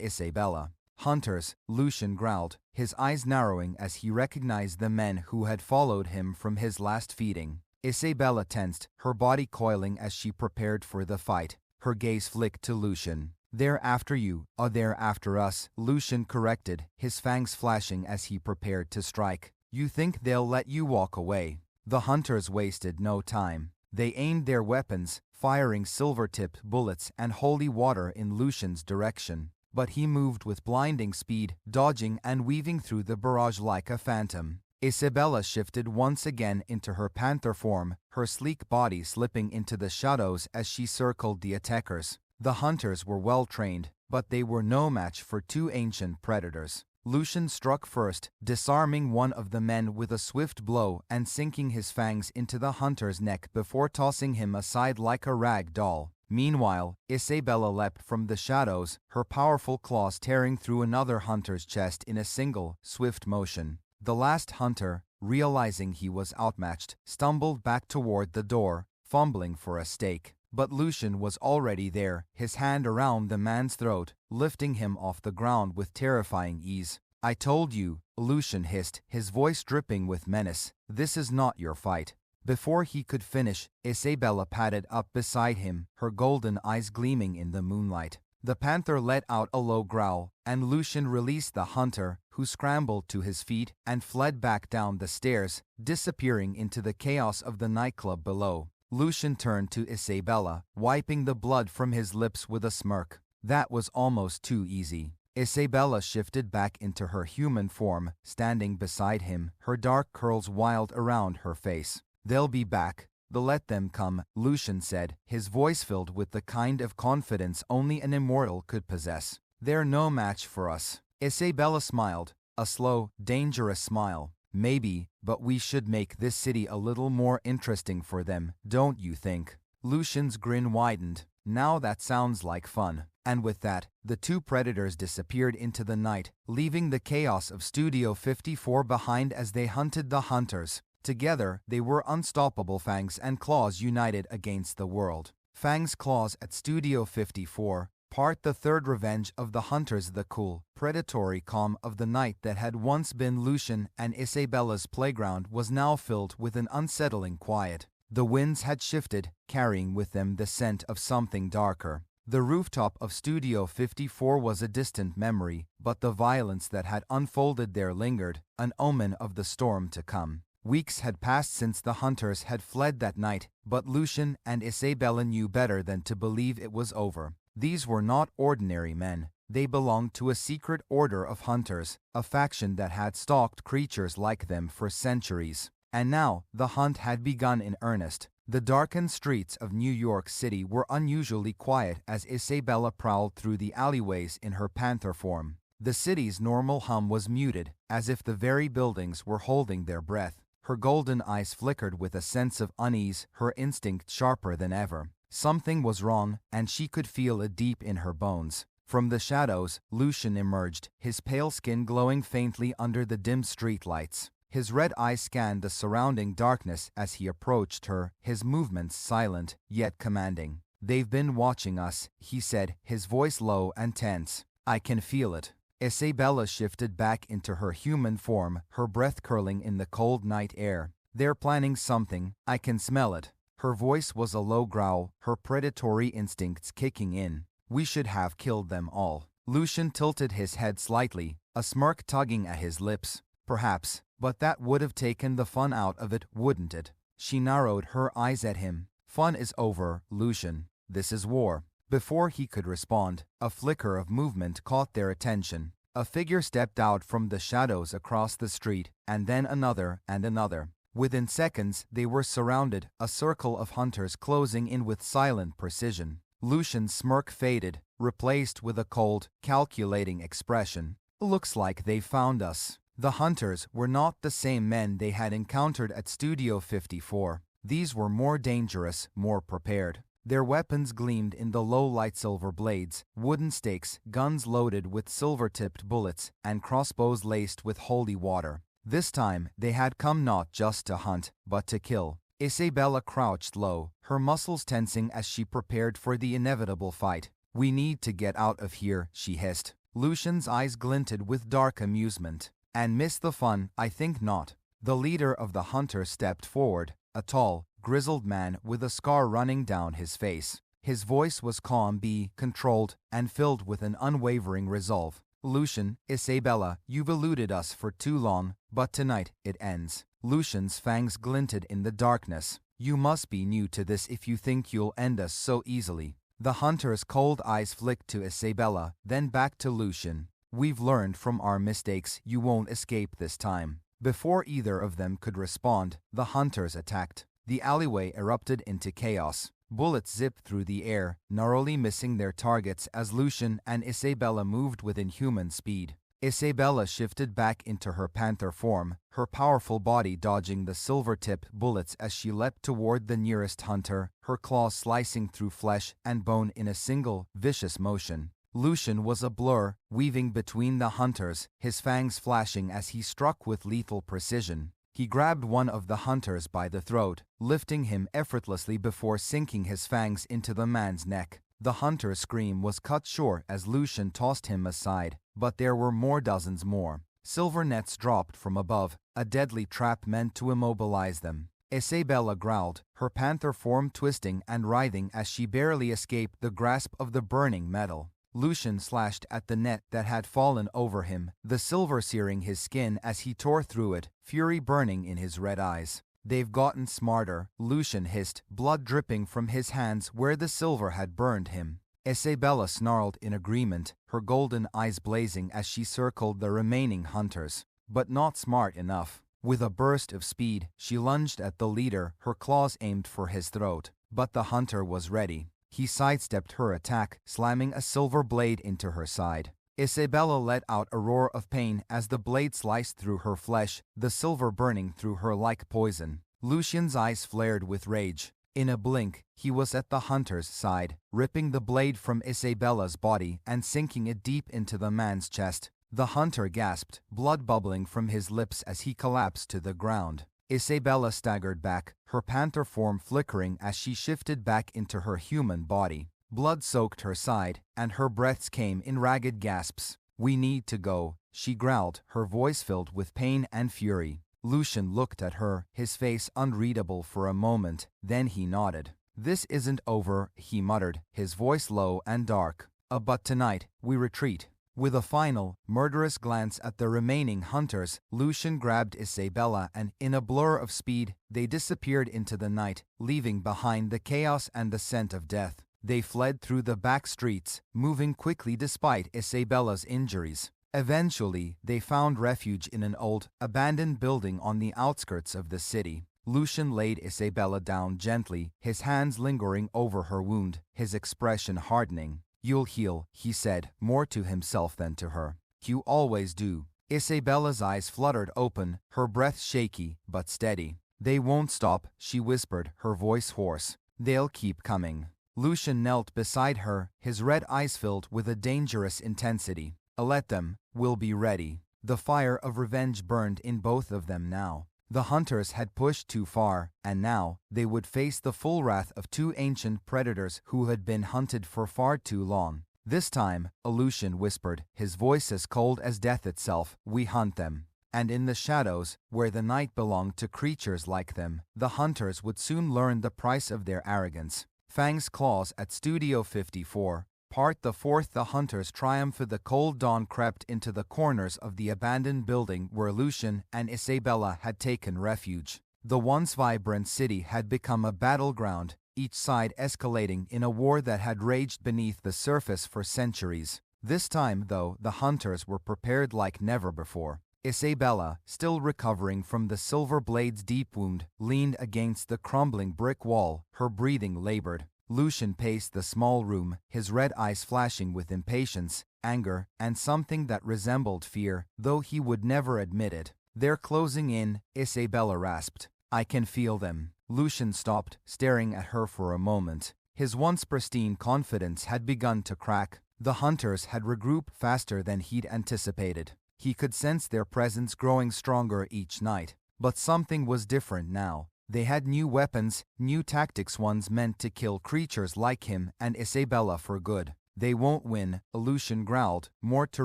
Isabella. "Hunters," Lucian growled, his eyes narrowing as he recognized the men who had followed him from his last feeding. Isabella tensed, her body coiling as she prepared for the fight. Her gaze flicked to Lucian. "They're after you." "They're after us," Lucian corrected, his fangs flashing as he prepared to strike. "You think they'll let you walk away?" The hunters wasted no time. They aimed their weapons, firing silver-tipped bullets and holy water in Lucian's direction. But he moved with blinding speed, dodging and weaving through the barrage like a phantom. Isabella shifted once again into her panther form, her sleek body slipping into the shadows as she circled the attackers. The hunters were well trained, but they were no match for 2 ancient predators. Lucian struck first, disarming one of the men with a swift blow and sinking his fangs into the hunter's neck before tossing him aside like a rag doll. Meanwhile, Isabella leapt from the shadows, her powerful claws tearing through another hunter's chest in a single, swift motion. The last hunter, realizing he was outmatched, stumbled back toward the door, fumbling for a stake. But Lucian was already there, his hand around the man's throat, lifting him off the ground with terrifying ease. "I told you," Lucian hissed, his voice dripping with menace. "This is not your fight." Before he could finish, Isabella padded up beside him, her golden eyes gleaming in the moonlight. The panther let out a low growl, and Lucian released the hunter, who scrambled to his feet and fled back down the stairs, disappearing into the chaos of the nightclub below. Lucian turned to Isabella, wiping the blood from his lips with a smirk. "That was almost too easy." Isabella shifted back into her human form, standing beside him, her dark curls wild around her face. "They'll be back. Let them come," Lucian said, his voice filled with the kind of confidence only an immortal could possess. "They're no match for us." Isabella smiled, a slow, dangerous smile. "Maybe, but we should make this city a little more interesting for them, don't you think?" Lucian's grin widened. "Now that sounds like fun." And with that, the 2 predators disappeared into the night, leaving the chaos of Studio 54 behind as they hunted the hunters. Together, they were unstoppable, fangs and claws united against the world. Fangs Claws at Studio 54, Part the 3rd. Revenge of the Hunters. The cool, predatory calm of the night that had once been Lucian and Isabella's playground was now filled with an unsettling quiet. The winds had shifted, carrying with them the scent of something darker. The rooftop of Studio 54 was a distant memory, but the violence that had unfolded there lingered, an omen of the storm to come. Weeks had passed since the hunters had fled that night, but Lucian and Isabella knew better than to believe it was over. These were not ordinary men. They belonged to a secret order of hunters, a faction that had stalked creatures like them for centuries. And now, the hunt had begun in earnest. The darkened streets of New York City were unusually quiet as Isabella prowled through the alleyways in her panther form. The city's normal hum was muted, as if the very buildings were holding their breath. Her golden eyes flickered with a sense of unease, her instinct sharper than ever. Something was wrong, and she could feel it deep in her bones. From the shadows, Lucian emerged, his pale skin glowing faintly under the dim streetlights. His red eyes scanned the surrounding darkness as he approached her, his movements silent, yet commanding. "They've been watching us," he said, his voice low and tense. "I can feel it." Isabella shifted back into her human form, her breath curling in the cold night air. "They're planning something. I can smell it." Her voice was a low growl, her predatory instincts kicking in. "We should have killed them all." Lucian tilted his head slightly, a smirk tugging at his lips. "Perhaps, but that would have taken the fun out of it, wouldn't it?" She narrowed her eyes at him. "Fun is over, Lucian. This is war." Before he could respond, a flicker of movement caught their attention. A figure stepped out from the shadows across the street, and then another and another. Within seconds, they were surrounded, a circle of hunters closing in with silent precision. Lucian's smirk faded, replaced with a cold, calculating expression. "Looks like they found us." The hunters were not the same men they had encountered at Studio 54. These were more dangerous, more prepared. Their weapons gleamed in the low-light silver blades, wooden stakes, guns loaded with silver-tipped bullets, and crossbows laced with holy water. This time, they had come not just to hunt, but to kill. Isabella crouched low, her muscles tensing as she prepared for the inevitable fight. "We need to get out of here," she hissed. Lucian's eyes glinted with dark amusement. "And miss the fun? I think not." The leader of the hunters stepped forward, a tall, grizzled man with a scar running down his face. His voice was calm, controlled, and filled with an unwavering resolve. "Lucian, Isabella, you've eluded us for too long, but tonight it ends." Lucian's fangs glinted in the darkness. "You must be new to this if you think you'll end us so easily." The hunter's cold eyes flicked to Isabella, then back to Lucian. "We've learned from our mistakes. You won't escape this time." Before either of them could respond, the hunters attacked. The alleyway erupted into chaos. Bullets zipped through the air, narrowly missing their targets as Lucian and Isabella moved with inhuman speed. Isabella shifted back into her panther form, her powerful body dodging the silver-tipped bullets as she leapt toward the nearest hunter, her claws slicing through flesh and bone in a single, vicious motion. Lucian was a blur, weaving between the hunters, his fangs flashing as he struck with lethal precision. He grabbed one of the hunters by the throat, lifting him effortlessly before sinking his fangs into the man's neck. The hunter's scream was cut short as Lucian tossed him aside, but there were dozens more. Silver nets dropped from above, a deadly trap meant to immobilize them. Isabella growled, her panther form twisting and writhing as she barely escaped the grasp of the burning metal. Lucian slashed at the net that had fallen over him, the silver searing his skin as he tore through it, fury burning in his red eyes. "They've gotten smarter," Lucian hissed, blood dripping from his hands where the silver had burned him. Isabella snarled in agreement, her golden eyes blazing as she circled the remaining hunters. But not smart enough. With a burst of speed, she lunged at the leader, her claws aimed for his throat. But the hunter was ready. He sidestepped her attack, slamming a silver blade into her side. Isabella let out a roar of pain as the blade sliced through her flesh, the silver burning through her like poison. Lucian's eyes flared with rage. In a blink, he was at the hunter's side, ripping the blade from Isabella's body and sinking it deep into the man's chest. The hunter gasped, blood bubbling from his lips as he collapsed to the ground. Isabella staggered back, her panther form flickering as she shifted back into her human body. Blood soaked her side, and her breaths came in ragged gasps. "We need to go," she growled, her voice filled with pain and fury. Lucian looked at her, his face unreadable for a moment, then he nodded. "This isn't over," he muttered, his voice low and dark. But tonight, we retreat." With a final, murderous glance at the remaining hunters, Lucian grabbed Isabella and, in a blur of speed, they disappeared into the night, leaving behind the chaos and the scent of death. They fled through the back streets, moving quickly despite Isabella's injuries. Eventually, they found refuge in an old, abandoned building on the outskirts of the city. Lucian laid Isabella down gently, his hands lingering over her wound, his expression hardening. "You'll heal," he said, more to himself than to her. "You always do." Isabella's eyes fluttered open, her breath shaky, but steady. "They won't stop," she whispered, her voice hoarse. "They'll keep coming." Lucian knelt beside her, his red eyes filled with a dangerous intensity. "Let them. We'll be ready." The fire of revenge burned in both of them now. The hunters had pushed too far, and now they would face the full wrath of two ancient predators who had been hunted for far too long. "This time," Lucian whispered, his voice as cold as death itself, "we hunt them." And in the shadows, where the night belonged to creatures like them, the hunters would soon learn the price of their arrogance. Fang's claws at Studio 54. Part the fourth. The hunters' triumph. The cold dawn crept into the corners of the abandoned building where Lucian and Isabella had taken refuge. The once vibrant city had become a battleground, each side escalating in a war that had raged beneath the surface for centuries. This time, though, the hunters were prepared like never before. Isabella, still recovering from the silver blade's deep wound, leaned against the crumbling brick wall, her breathing labored. Lucian paced the small room, his red eyes flashing with impatience, anger, and something that resembled fear, though he would never admit it. "They're closing in," Isabella rasped. "I can feel them." Lucian stopped, staring at her for a moment. His once pristine confidence had begun to crack. The hunters had regrouped faster than he'd anticipated. He could sense their presence growing stronger each night. But something was different now. They had new weapons, new tactics, ones meant to kill creatures like him and Isabella for good. "They won't win," Lucian growled, more to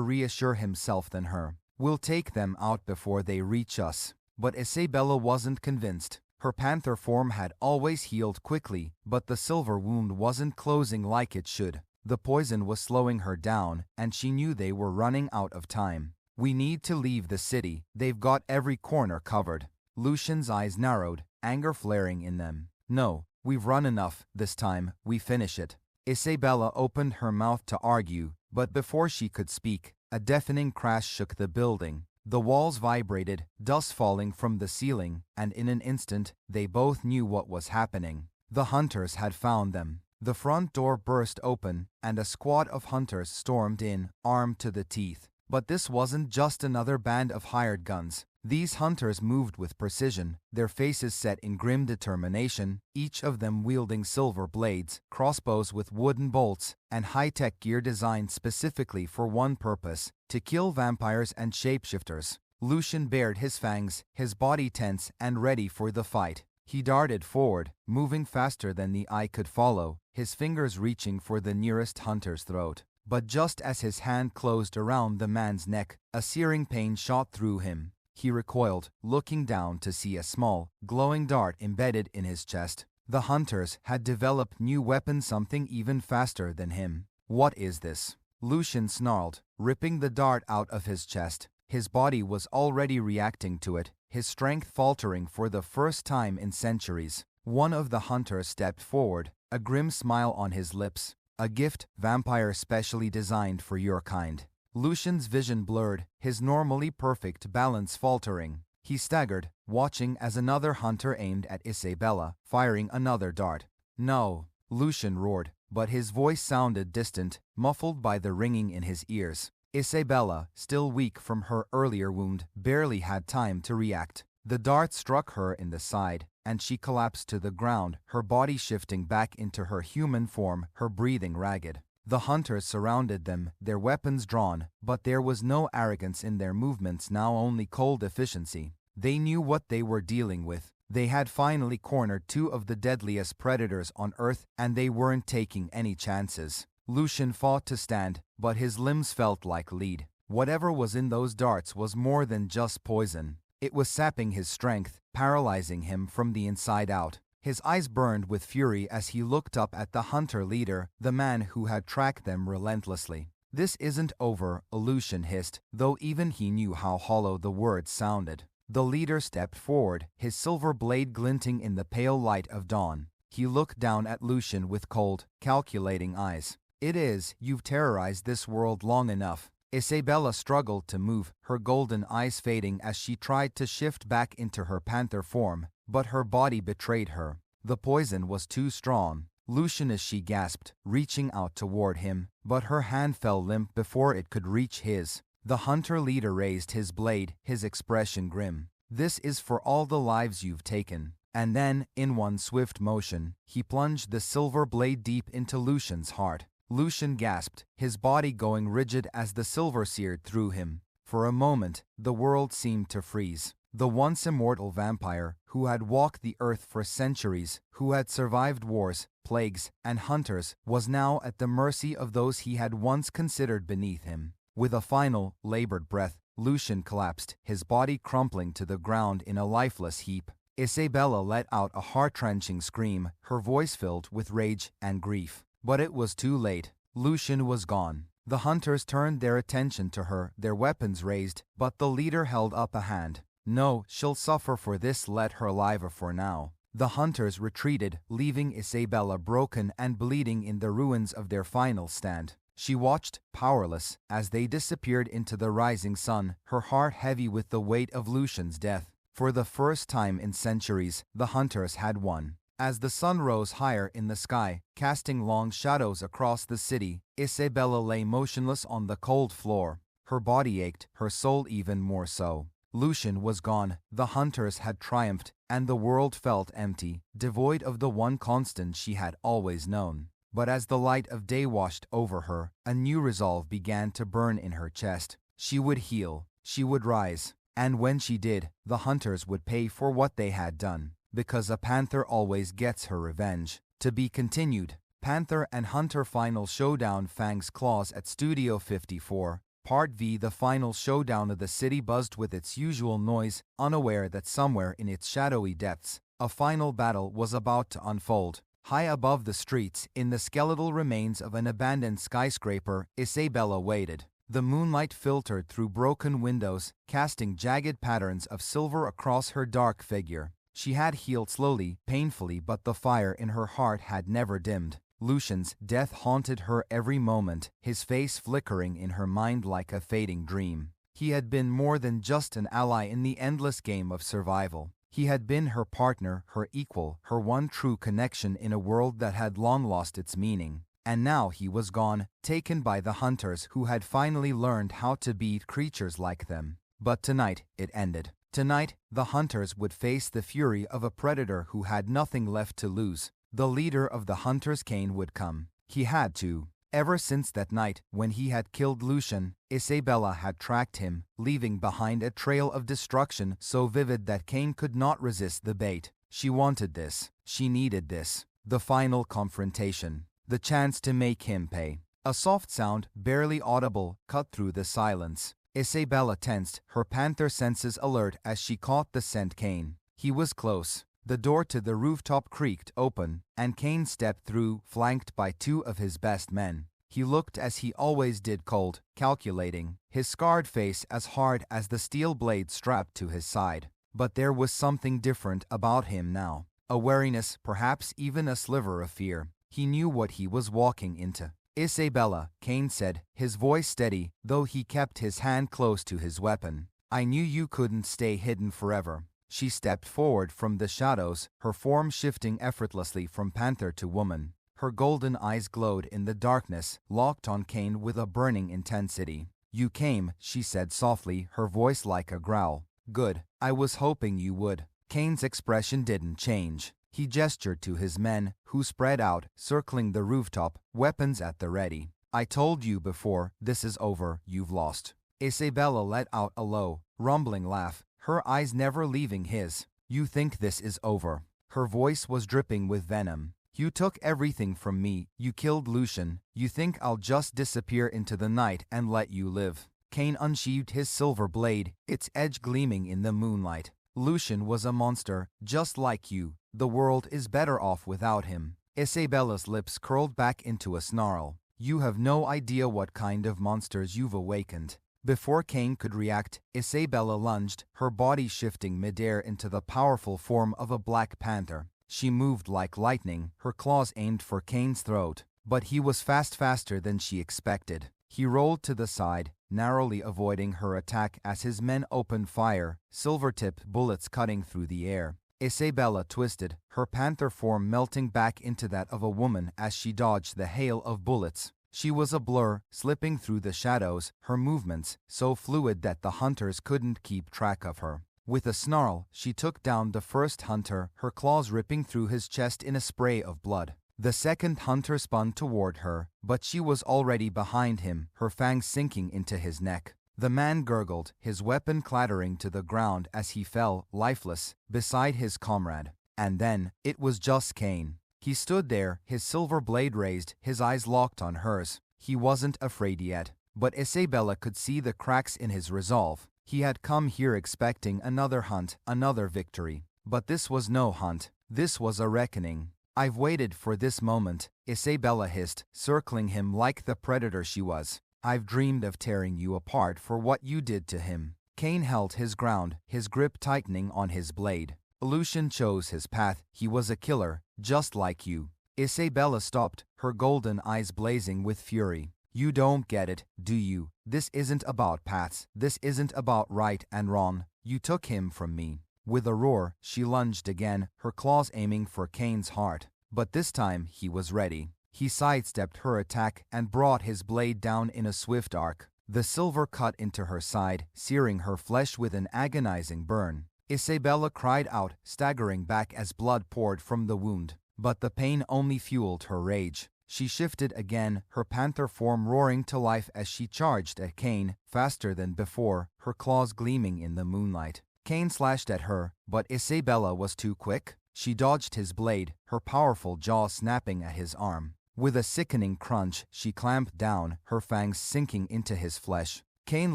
reassure himself than her. "We'll take them out before they reach us." But Isabella wasn't convinced. Her panther form had always healed quickly, but the silver wound wasn't closing like it should. The poison was slowing her down, and she knew they were running out of time. "We need to leave the city. They've got every corner covered." Lucian's eyes narrowed, anger flaring in them. "No, we've run enough. This time, we finish it." Isabella opened her mouth to argue, but before she could speak, a deafening crash shook the building. The walls vibrated, dust falling from the ceiling, and in an instant, they both knew what was happening. The hunters had found them. The front door burst open, and a squad of hunters stormed in, armed to the teeth. But this wasn't just another band of hired guns. These hunters moved with precision, their faces set in grim determination, each of them wielding silver blades, crossbows with wooden bolts, and high-tech gear designed specifically for one purpose: to kill vampires and shapeshifters. Lucian bared his fangs, his body tense and ready for the fight. He darted forward, moving faster than the eye could follow, his fingers reaching for the nearest hunter's throat. But just as his hand closed around the man's neck, a searing pain shot through him. He recoiled, looking down to see a small, glowing dart embedded in his chest. The hunters had developed new weapons, something even faster than him. "What is this?" Lucian snarled, ripping the dart out of his chest. His body was already reacting to it, his strength faltering for the first time in centuries. One of the hunters stepped forward, a grim smile on his lips. "A gift, vampire specially designed for your kind." Lucian's vision blurred, his normally perfect balance faltering. He staggered, watching as another hunter aimed at Isabella, firing another dart. "No!" Lucian roared, but his voice sounded distant, muffled by the ringing in his ears. Isabella, still weak from her earlier wound, barely had time to react. The dart struck her in the side, and she collapsed to the ground, her body shifting back into her human form, her breathing ragged. The hunters surrounded them, their weapons drawn, but there was no arrogance in their movements, now only cold efficiency. They knew what they were dealing with. They had finally cornered two of the deadliest predators on Earth, and they weren't taking any chances. Lucian fought to stand, but his limbs felt like lead. Whatever was in those darts was more than just poison. It was sapping his strength, paralyzing him from the inside out. His eyes burned with fury as he looked up at the hunter leader, the man who had tracked them relentlessly. "This isn't over," Lucian hissed, though even he knew how hollow the words sounded. The leader stepped forward, his silver blade glinting in the pale light of dawn. He looked down at Lucian with cold, calculating eyes. "It is, you've terrorized this world long enough." Isabella struggled to move, her golden eyes fading as she tried to shift back into her panther form, but her body betrayed her. The poison was too strong. "Lucian," as she gasped, reaching out toward him, but her hand fell limp before it could reach his. The hunter leader raised his blade, his expression grim. "This is for all the lives you've taken." And then, in one swift motion, he plunged the silver blade deep into Lucian's heart. Lucian gasped, his body going rigid as the silver seared through him. For a moment, the world seemed to freeze. The once immortal vampire, who had walked the earth for centuries, who had survived wars, plagues, and hunters, was now at the mercy of those he had once considered beneath him. With a final, labored breath, Lucian collapsed, his body crumpling to the ground in a lifeless heap. Isabella let out a heart-wrenching scream, her voice filled with rage and grief. But it was too late. Lucian was gone. The hunters turned their attention to her, their weapons raised, but the leader held up a hand. "No, she'll suffer for this, let her live for now." The hunters retreated, leaving Isabella broken and bleeding in the ruins of their final stand. She watched, powerless, as they disappeared into the rising sun, her heart heavy with the weight of Lucian's death. For the first time in centuries, the hunters had won. As the sun rose higher in the sky, casting long shadows across the city, Isabella lay motionless on the cold floor. Her body ached, her soul even more so. Lucian was gone, the hunters had triumphed, and the world felt empty, devoid of the one constant she had always known. But as the light of day washed over her, a new resolve began to burn in her chest. She would heal, she would rise, and when she did, the hunters would pay for what they had done. Because a panther always gets her revenge. To be continued. Panther and Hunter Final Showdown. Fang's Claws at Studio 54. Part V. The final showdown of the city buzzed with its usual noise, unaware that somewhere in its shadowy depths, a final battle was about to unfold. High above the streets, in the skeletal remains of an abandoned skyscraper, Isabella waited. The moonlight filtered through broken windows, casting jagged patterns of silver across her dark figure. She had healed slowly, painfully, but the fire in her heart had never dimmed. Lucian's death haunted her every moment, his face flickering in her mind like a fading dream. He had been more than just an ally in the endless game of survival. He had been her partner, her equal, her one true connection in a world that had long lost its meaning. And now he was gone, taken by the hunters who had finally learned how to beat creatures like them. But tonight, it ended. Tonight, the hunters would face the fury of a predator who had nothing left to lose. The leader of the hunters, Cain, would come. He had to. Ever since that night, when he had killed Lucian, Isabella had tracked him, leaving behind a trail of destruction so vivid that Cain could not resist the bait. She wanted this. She needed this. The final confrontation. The chance to make him pay. A soft sound, barely audible, cut through the silence. Isabella tensed, her panther senses alert as she caught the scent. Cain. He was close. The door to the rooftop creaked open, and Cain stepped through, flanked by two of his best men. He looked as he always did, cold, calculating, his scarred face as hard as the steel blade strapped to his side. But there was something different about him now. A wariness, perhaps even a sliver of fear. He knew what he was walking into. Isabella, Cain said, his voice steady, though he kept his hand close to his weapon. I knew you couldn't stay hidden forever. She stepped forward from the shadows, her form shifting effortlessly from panther to woman. Her golden eyes glowed in the darkness, locked on Cain with a burning intensity. You came, she said softly, her voice like a growl. Good, I was hoping you would. Cain's expression didn't change. He gestured to his men, who spread out, circling the rooftop, weapons at the ready. I told you before, this is over, you've lost. Isabella let out a low, rumbling laugh, her eyes never leaving his. You think this is over. Her voice was dripping with venom. You took everything from me, you killed Lucian, you think I'll just disappear into the night and let you live. Cain unsheathed his silver blade, its edge gleaming in the moonlight. Lucian was a monster, just like you. The world is better off without him. Isabella's lips curled back into a snarl. You have no idea what kind of monsters you've awakened. Before Cain could react, Isabella lunged, her body shifting midair into the powerful form of a black panther. She moved like lightning, her claws aimed for Cain's throat. But he was faster than she expected. He rolled to the side, narrowly avoiding her attack as his men opened fire, silver-tipped bullets cutting through the air. Isabella twisted, her panther form melting back into that of a woman as she dodged the hail of bullets. She was a blur, slipping through the shadows, her movements so fluid that the hunters couldn't keep track of her. With a snarl, she took down the first hunter, her claws ripping through his chest in a spray of blood. The second hunter spun toward her, but she was already behind him, her fangs sinking into his neck. The man gurgled, his weapon clattering to the ground as he fell, lifeless, beside his comrade. And then, it was just Cain. He stood there, his silver blade raised, his eyes locked on hers. He wasn't afraid yet, but Isabella could see the cracks in his resolve. He had come here expecting another hunt, another victory. But this was no hunt. This was a reckoning. I've waited for this moment, Isabella hissed, circling him like the predator she was. I've dreamed of tearing you apart for what you did to him. Cain held his ground, his grip tightening on his blade. Lucian chose his path, he was a killer, just like you. Isabella stopped, her golden eyes blazing with fury. You don't get it, do you? This isn't about paths. This isn't about right and wrong. You took him from me. With a roar, she lunged again, her claws aiming for Kane's heart. But this time he was ready. He sidestepped her attack and brought his blade down in a swift arc. The silver cut into her side, searing her flesh with an agonizing burn. Isabella cried out, staggering back as blood poured from the wound. But the pain only fueled her rage. She shifted again, her panther form roaring to life as she charged at Kane, faster than before, her claws gleaming in the moonlight. Kane slashed at her, but Isabella was too quick. She dodged his blade, her powerful jaw snapping at his arm. With a sickening crunch, she clamped down, her fangs sinking into his flesh. Kane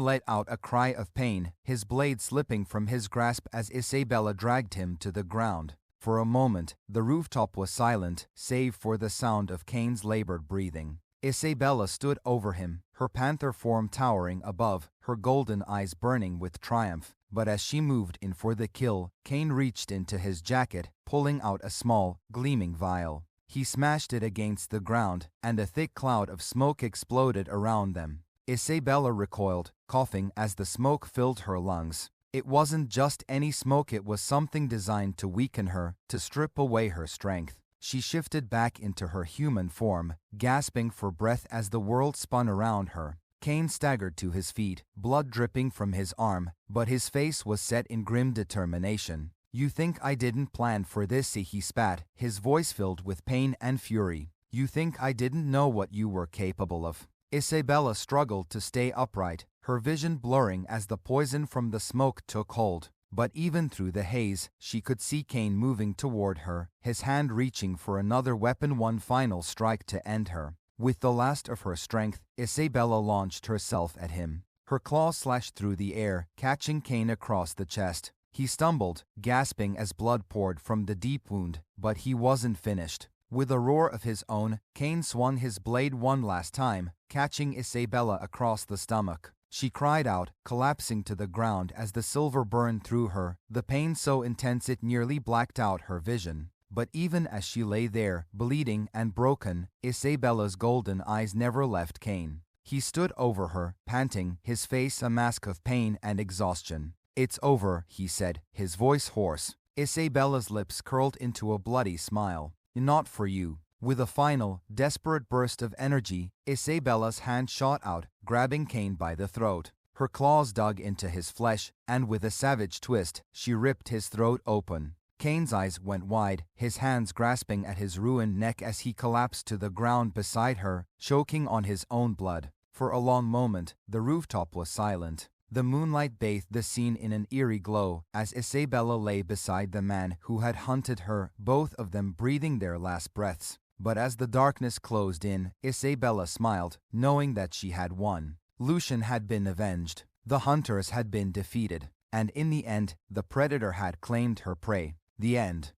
let out a cry of pain, his blade slipping from his grasp as Isabella dragged him to the ground. For a moment, the rooftop was silent, save for the sound of Kane's labored breathing. Isabella stood over him, her panther form towering above, her golden eyes burning with triumph. But as she moved in for the kill, Kane reached into his jacket, pulling out a small, gleaming vial. He smashed it against the ground, and a thick cloud of smoke exploded around them. Isabella recoiled, coughing as the smoke filled her lungs. It wasn't just any smoke, it was something designed to weaken her, to strip away her strength. She shifted back into her human form, gasping for breath as the world spun around her. Kane staggered to his feet, blood dripping from his arm, but his face was set in grim determination. You think I didn't plan for this? He spat, his voice filled with pain and fury. You think I didn't know what you were capable of? Isabella struggled to stay upright, her vision blurring as the poison from the smoke took hold. But even through the haze, she could see Kane moving toward her, his hand reaching for another weapon, one final strike to end her. With the last of her strength, Isabella launched herself at him. Her claws slashed through the air, catching Kane across the chest. He stumbled, gasping as blood poured from the deep wound, but he wasn't finished. With a roar of his own, Kane swung his blade one last time, catching Isabella across the stomach. She cried out, collapsing to the ground as the silver burned through her, the pain so intense it nearly blacked out her vision. But even as she lay there, bleeding and broken, Isabella's golden eyes never left Kane. He stood over her, panting, his face a mask of pain and exhaustion. "It's over," he said, his voice hoarse. Isabella's lips curled into a bloody smile. "Not for you." With a final, desperate burst of energy, Isabella's hand shot out, grabbing Kane by the throat. Her claws dug into his flesh, and with a savage twist, she ripped his throat open. Kane's eyes went wide, his hands grasping at his ruined neck as he collapsed to the ground beside her, choking on his own blood. For a long moment, the rooftop was silent. The moonlight bathed the scene in an eerie glow as Isabella lay beside the man who had hunted her, both of them breathing their last breaths. But as the darkness closed in, Isabella smiled, knowing that she had won. Lucian had been avenged. The hunters had been defeated. And in the end, the predator had claimed her prey. The end.